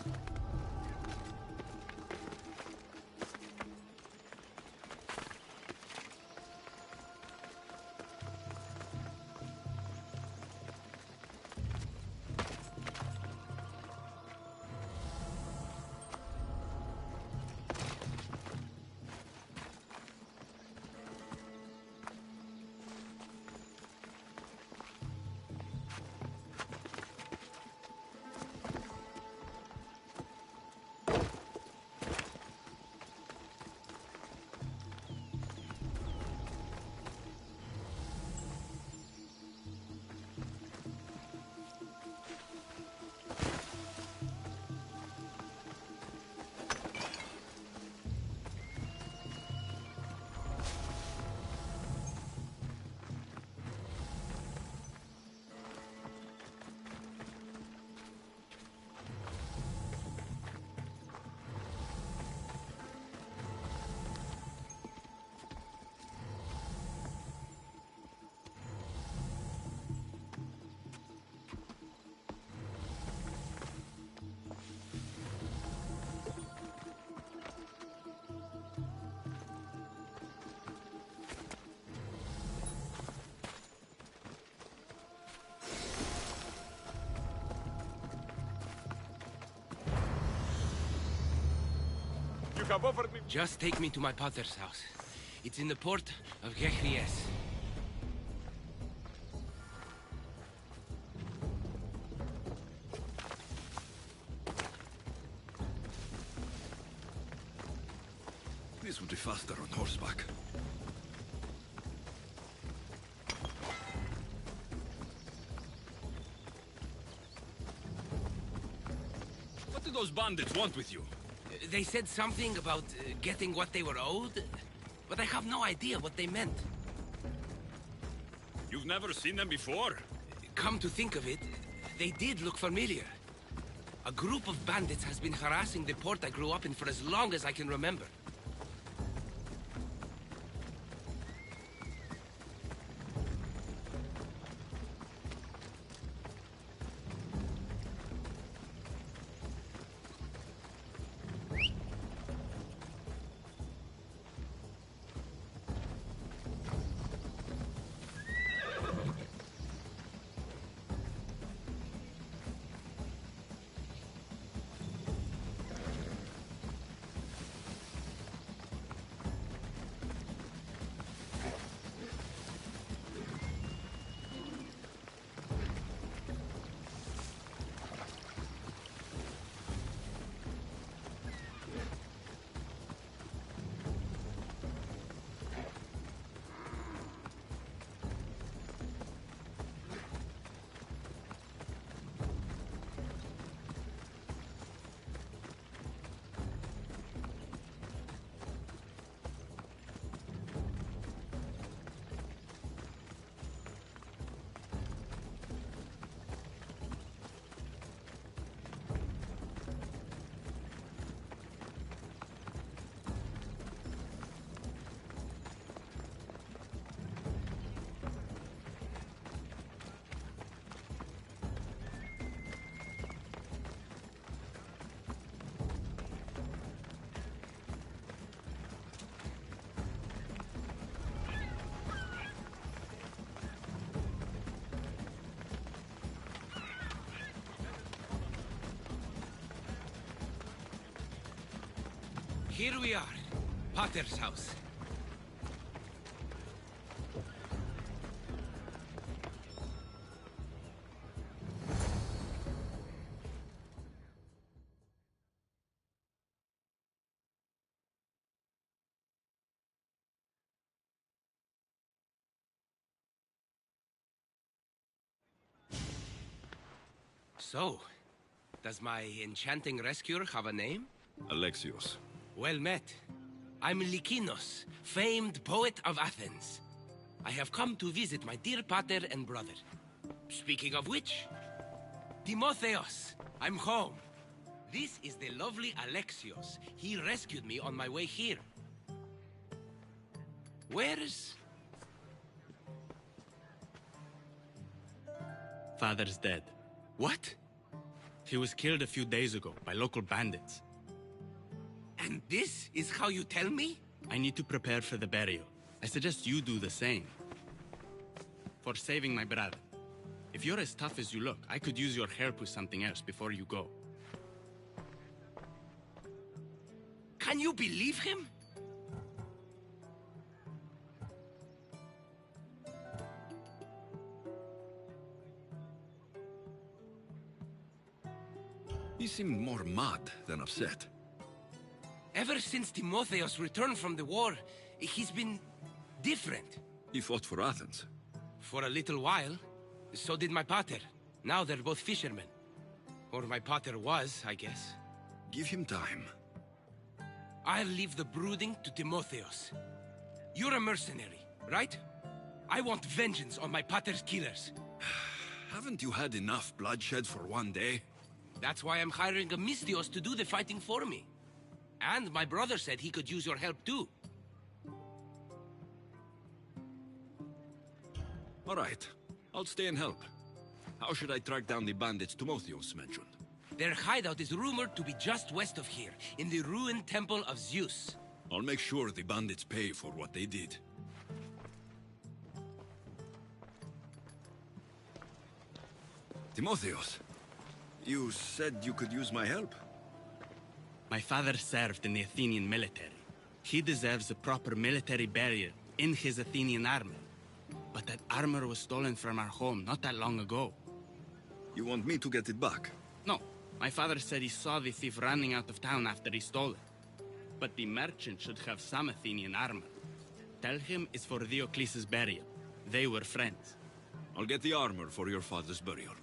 Thank you. Just take me to my father's house. It's in the port of Gechies. This would be faster on horseback. What do those bandits want with you? They said something about getting what they were owed, but I have no idea what they meant. You've never seen them before? Come to think of it, they did look familiar. A group of bandits has been harassing the port I grew up in for as long as I can remember. Here we are, Pater's house. So, does my enchanting rescuer have a name? Alexios. Well met. I'm Lykinos, famed poet of Athens. I have come to visit my dear pater and brother. Speaking of which, Timotheos, I'm home. This is the lovely Alexios. He rescued me on my way here. Where's... Father's dead. What? He was killed a few days ago by local bandits. And this is how you tell me? I need to prepare for the burial. I suggest you do the same. For saving my brother. If you're as tough as you look, I could use your help with something else before you go. Can you believe him? He seemed more mad than upset. Ever since Timotheos returned from the war, he's been different. He fought for Athens. For a little while. So did my pater. Now they're both fishermen. Or my pater was, I guess. Give him time. I'll leave the brooding to Timotheos. You're a mercenary, right? I want vengeance on my pater's killers. Haven't you had enough bloodshed for one day? That's why I'm hiring a Mystios to do the fighting for me. And my brother said he could use your help too. All right. I'll stay and help. How should I track down the bandits Timotheos mentioned? Their hideout is rumored to be just west of here, in the ruined temple of Zeus. I'll make sure the bandits pay for what they did. Timotheos, you said you could use my help? My father served in the Athenian military. He deserves a proper military burial in his Athenian armor. But that armor was stolen from our home not that long ago. You want me to get it back? No. My father said he saw the thief running out of town after he stole it. But the merchant should have some Athenian armor. Tell him it's for Diocles' burial. They were friends. I'll get the armor for your father's burial.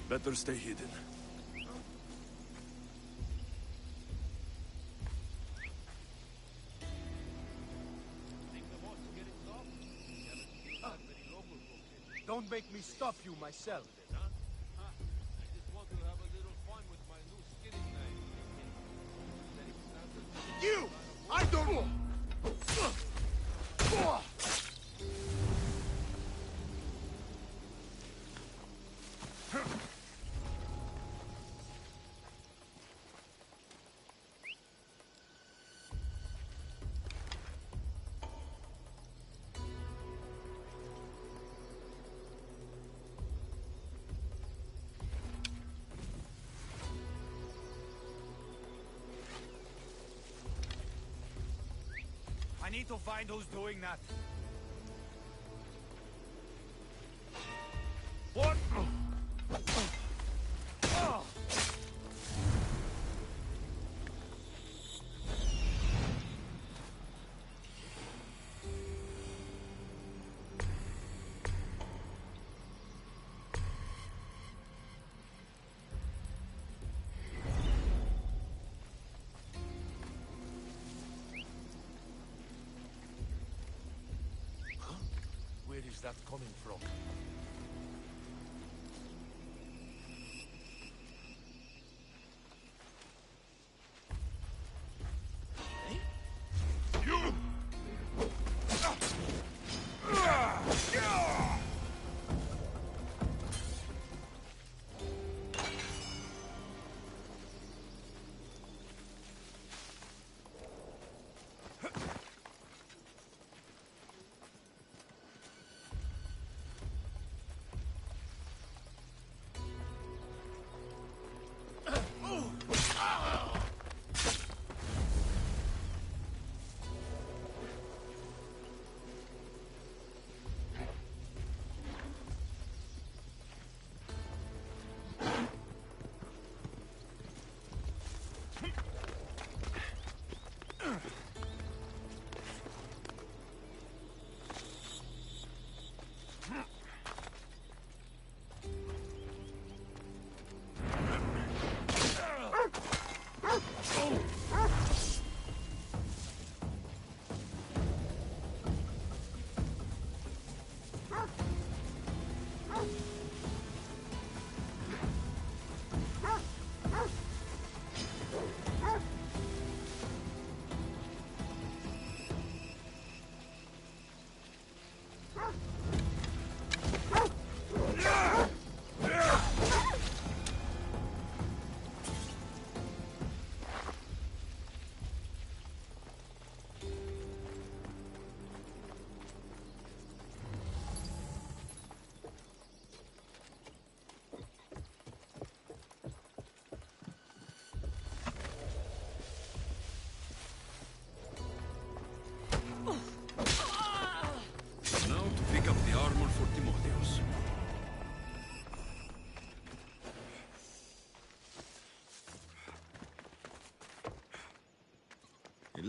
Better stay hidden. Don't make me stop you myself. You! I don't... I need to find who's doing that. What? Where is that coming from?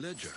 ledger.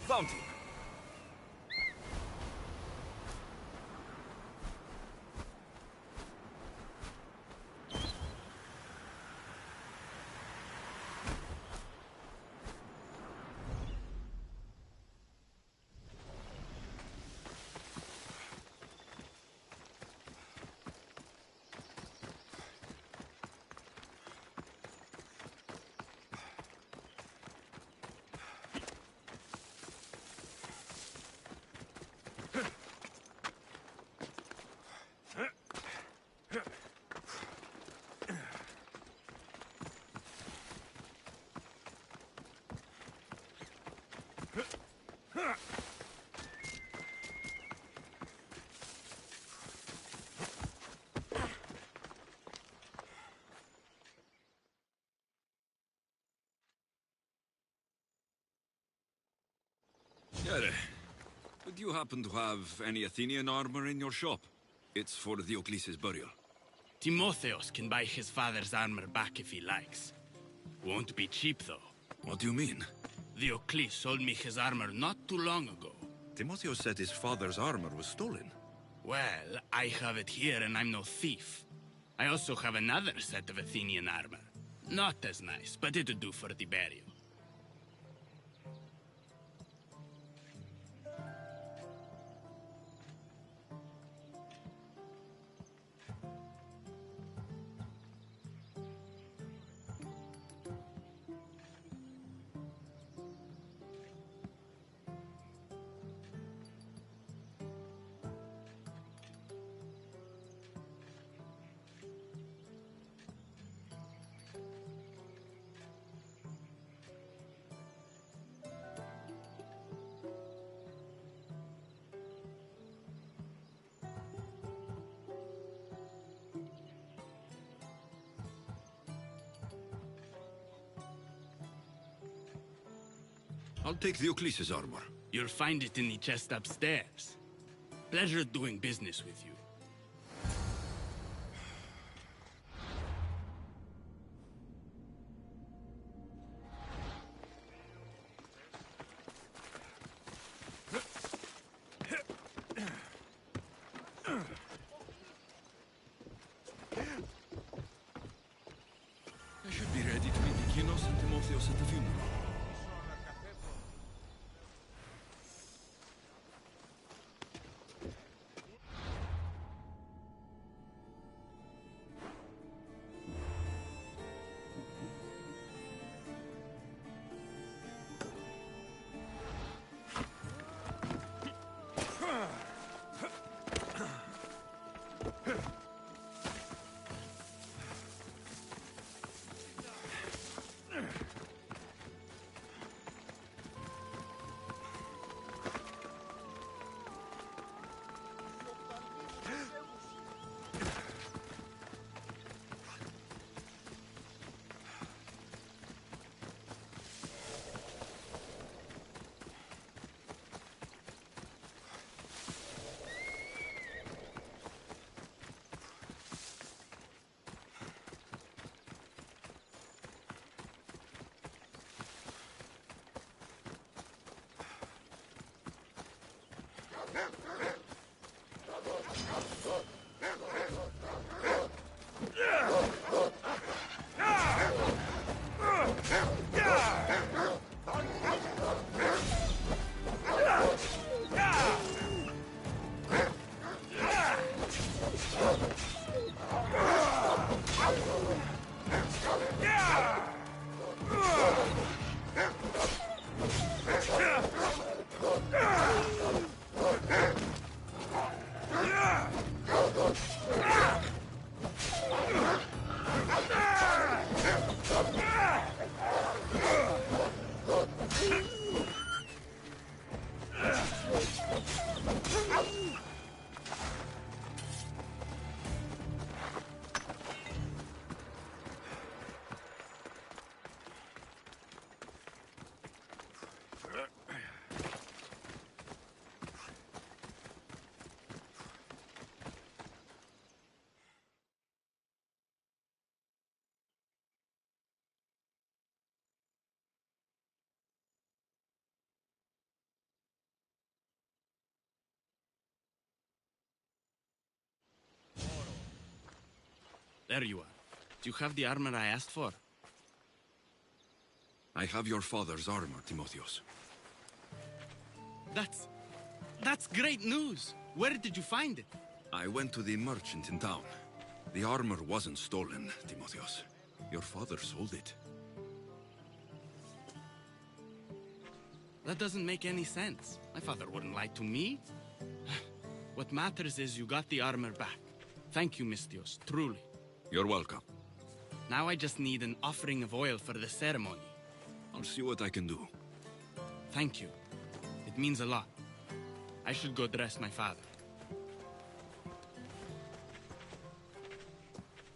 Found him. Yere, would you happen to have any Athenian armor in your shop? It's for Diocles' burial. Timotheos can buy his father's armor back if he likes. Won't be cheap, though. What do you mean? Diocles sold me his armor not too long ago. Timotheos said his father's armor was stolen. Well, I have it here and I'm no thief. I also have another set of Athenian armor. Not as nice, but it'll do for the burial. I'll take Diocles' armor. You'll find it in the chest upstairs. Pleasure doing business with you. Timotheus at the funeral. There you are. Do you have the armor I asked for? I have your father's armor, Timotheus. That's great news! Where did you find it? I went to the merchant in town. The armor wasn't stolen, Timotheus. Your father sold it. That doesn't make any sense. My father wouldn't lie to me. What matters is you got the armor back. Thank you, Misthios, truly. You're welcome. Now I just need an offering of oil for the ceremony. I'll see what I can do. Thank you. It means a lot. I should go dress my father.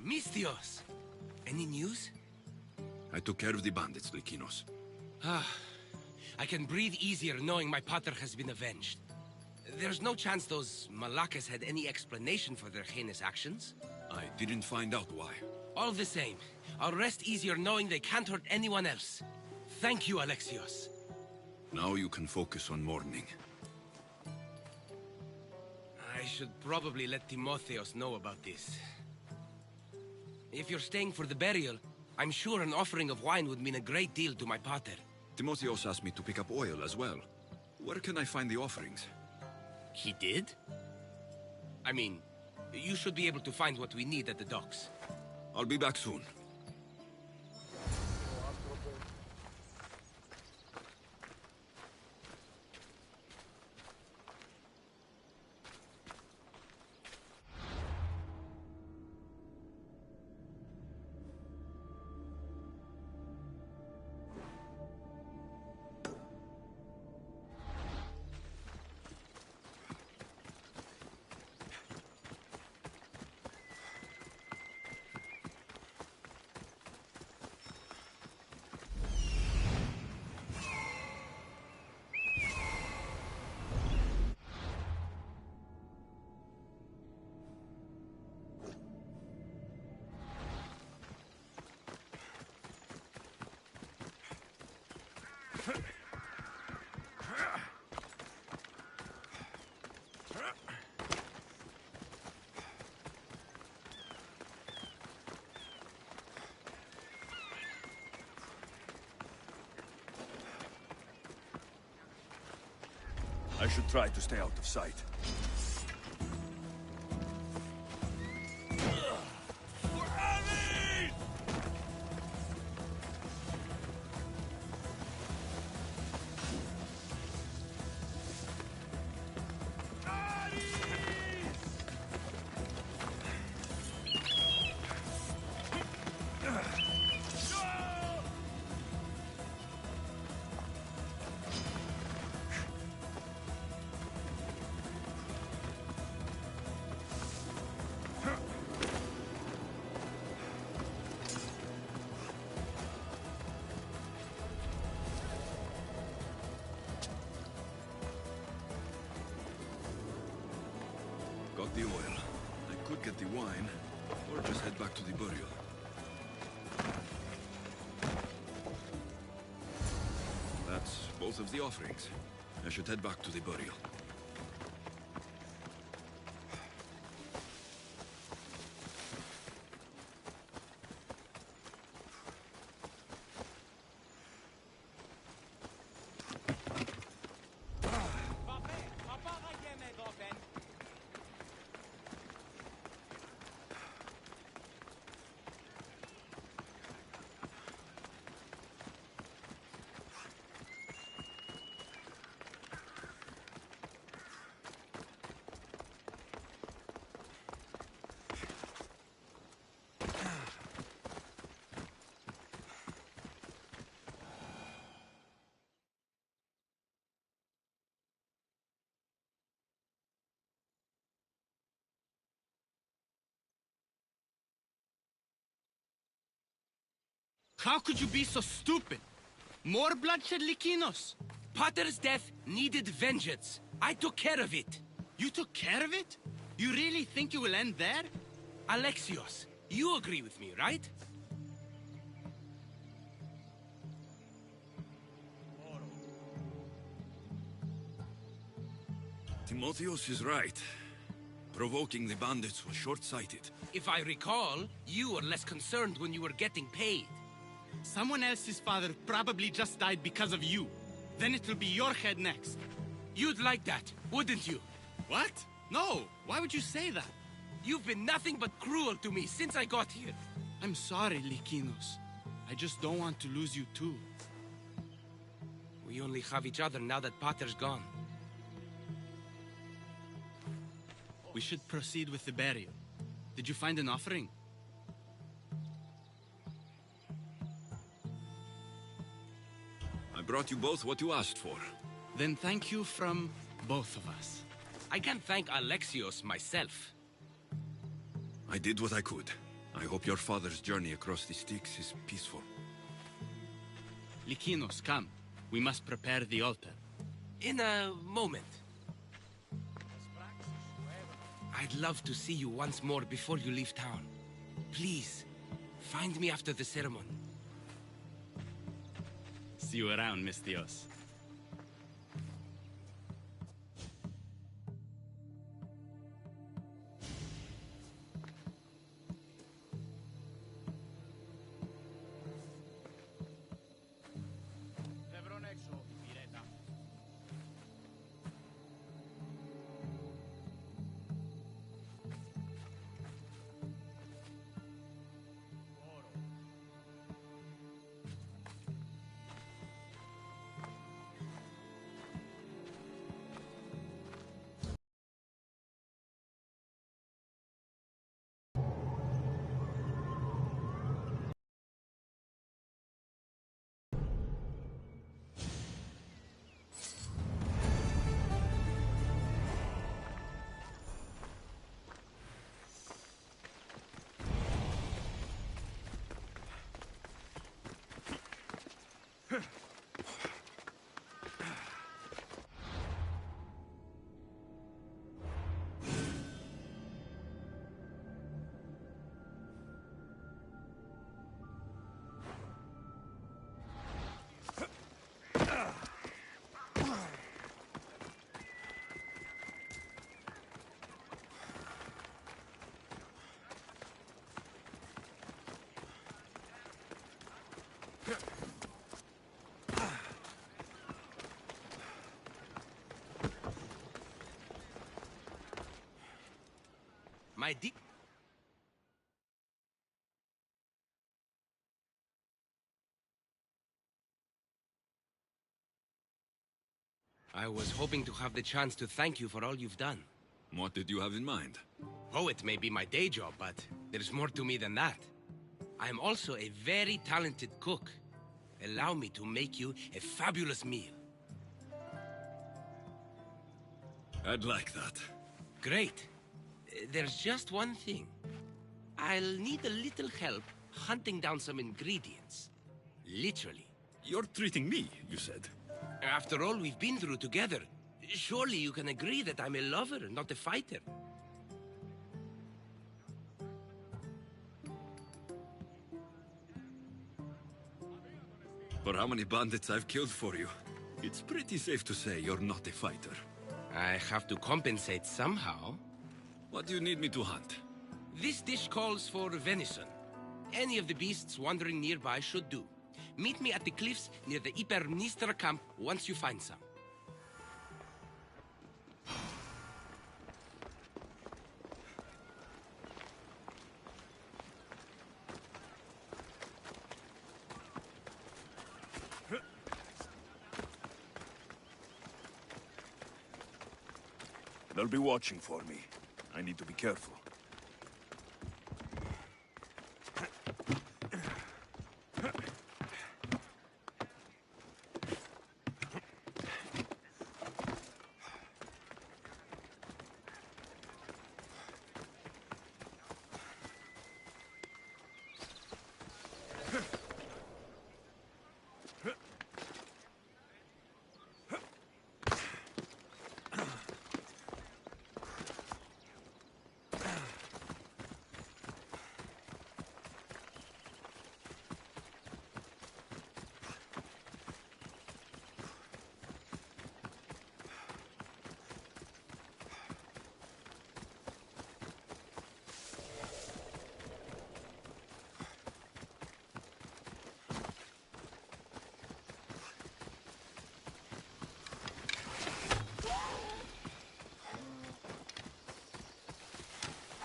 Misthios! Any news? I took care of the bandits, Lykinos. I can breathe easier knowing my pater has been avenged. There's no chance those Malakas had any explanation for their heinous actions? I didn't find out why. All the same, I'll rest easier knowing they can't hurt anyone else. Thank you, Alexios. Now you can focus on mourning. I should probably let Timotheos know about this. If you're staying for the burial, I'm sure an offering of wine would mean a great deal to my pater. Timotheos asked me to pick up oil as well. Where can I find the offerings? He did? I mean, you should be able to find what we need at the docks. I'll be back soon. I should try to stay out of sight. Got the oil. I could get the wine, or just head back to the burial. That's both of the offerings. I should head back to the burial. How could you be so stupid? More bloodshed, Likinos? Potter's death needed vengeance. I took care of it. You took care of it? You really think you will end there? Alexios, you agree with me, right? Timotheos is right. Provoking the bandits was short-sighted. If I recall, you were less concerned when you were getting paid. Someone else's father probably just died because of you. Then it will be your head next. You'd like that, wouldn't you? What? No, why would you say that? You've been nothing but cruel to me since I got here. I'm sorry, Likinos. I just don't want to lose you too. We only have each other now that Potter's gone. We should proceed with the burial. Did you find an offering? I brought you both what you asked for. Then thank you from both of us. I can't thank Alexios myself. I did what I could. I hope your father's journey across the Styx is peaceful. Likinos, come. We must prepare the altar. In a moment. I'd love to see you once more before you leave town. Please, find me after the ceremony. See you around, Mistios. my dick. I was hoping to have the chance to thank you for all you've done. What did you have in mind? Oh, it may be my day job, but there's more to me than that. I am also a very talented cook. Allow me to make you a fabulous meal. I'd like that. Great. There's just one thing. I'll need a little help hunting down some ingredients. Literally. You're treating me, you said. After all we've been through together, surely you can agree that I'm a lover, not a fighter. For how many bandits I've killed for you, it's pretty safe to say you're not a fighter. I have to compensate somehow. What do you need me to hunt? This dish calls for venison. Any of the beasts wandering nearby should do. Meet me at the cliffs near the Ipermnistra camp once you find some. They'll be watching for me. I need to be careful.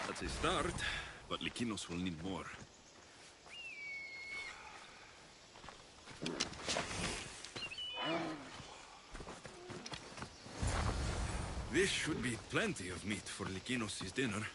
That's a start, but Lykinos will need more. This should be plenty of meat for Lykinos' dinner.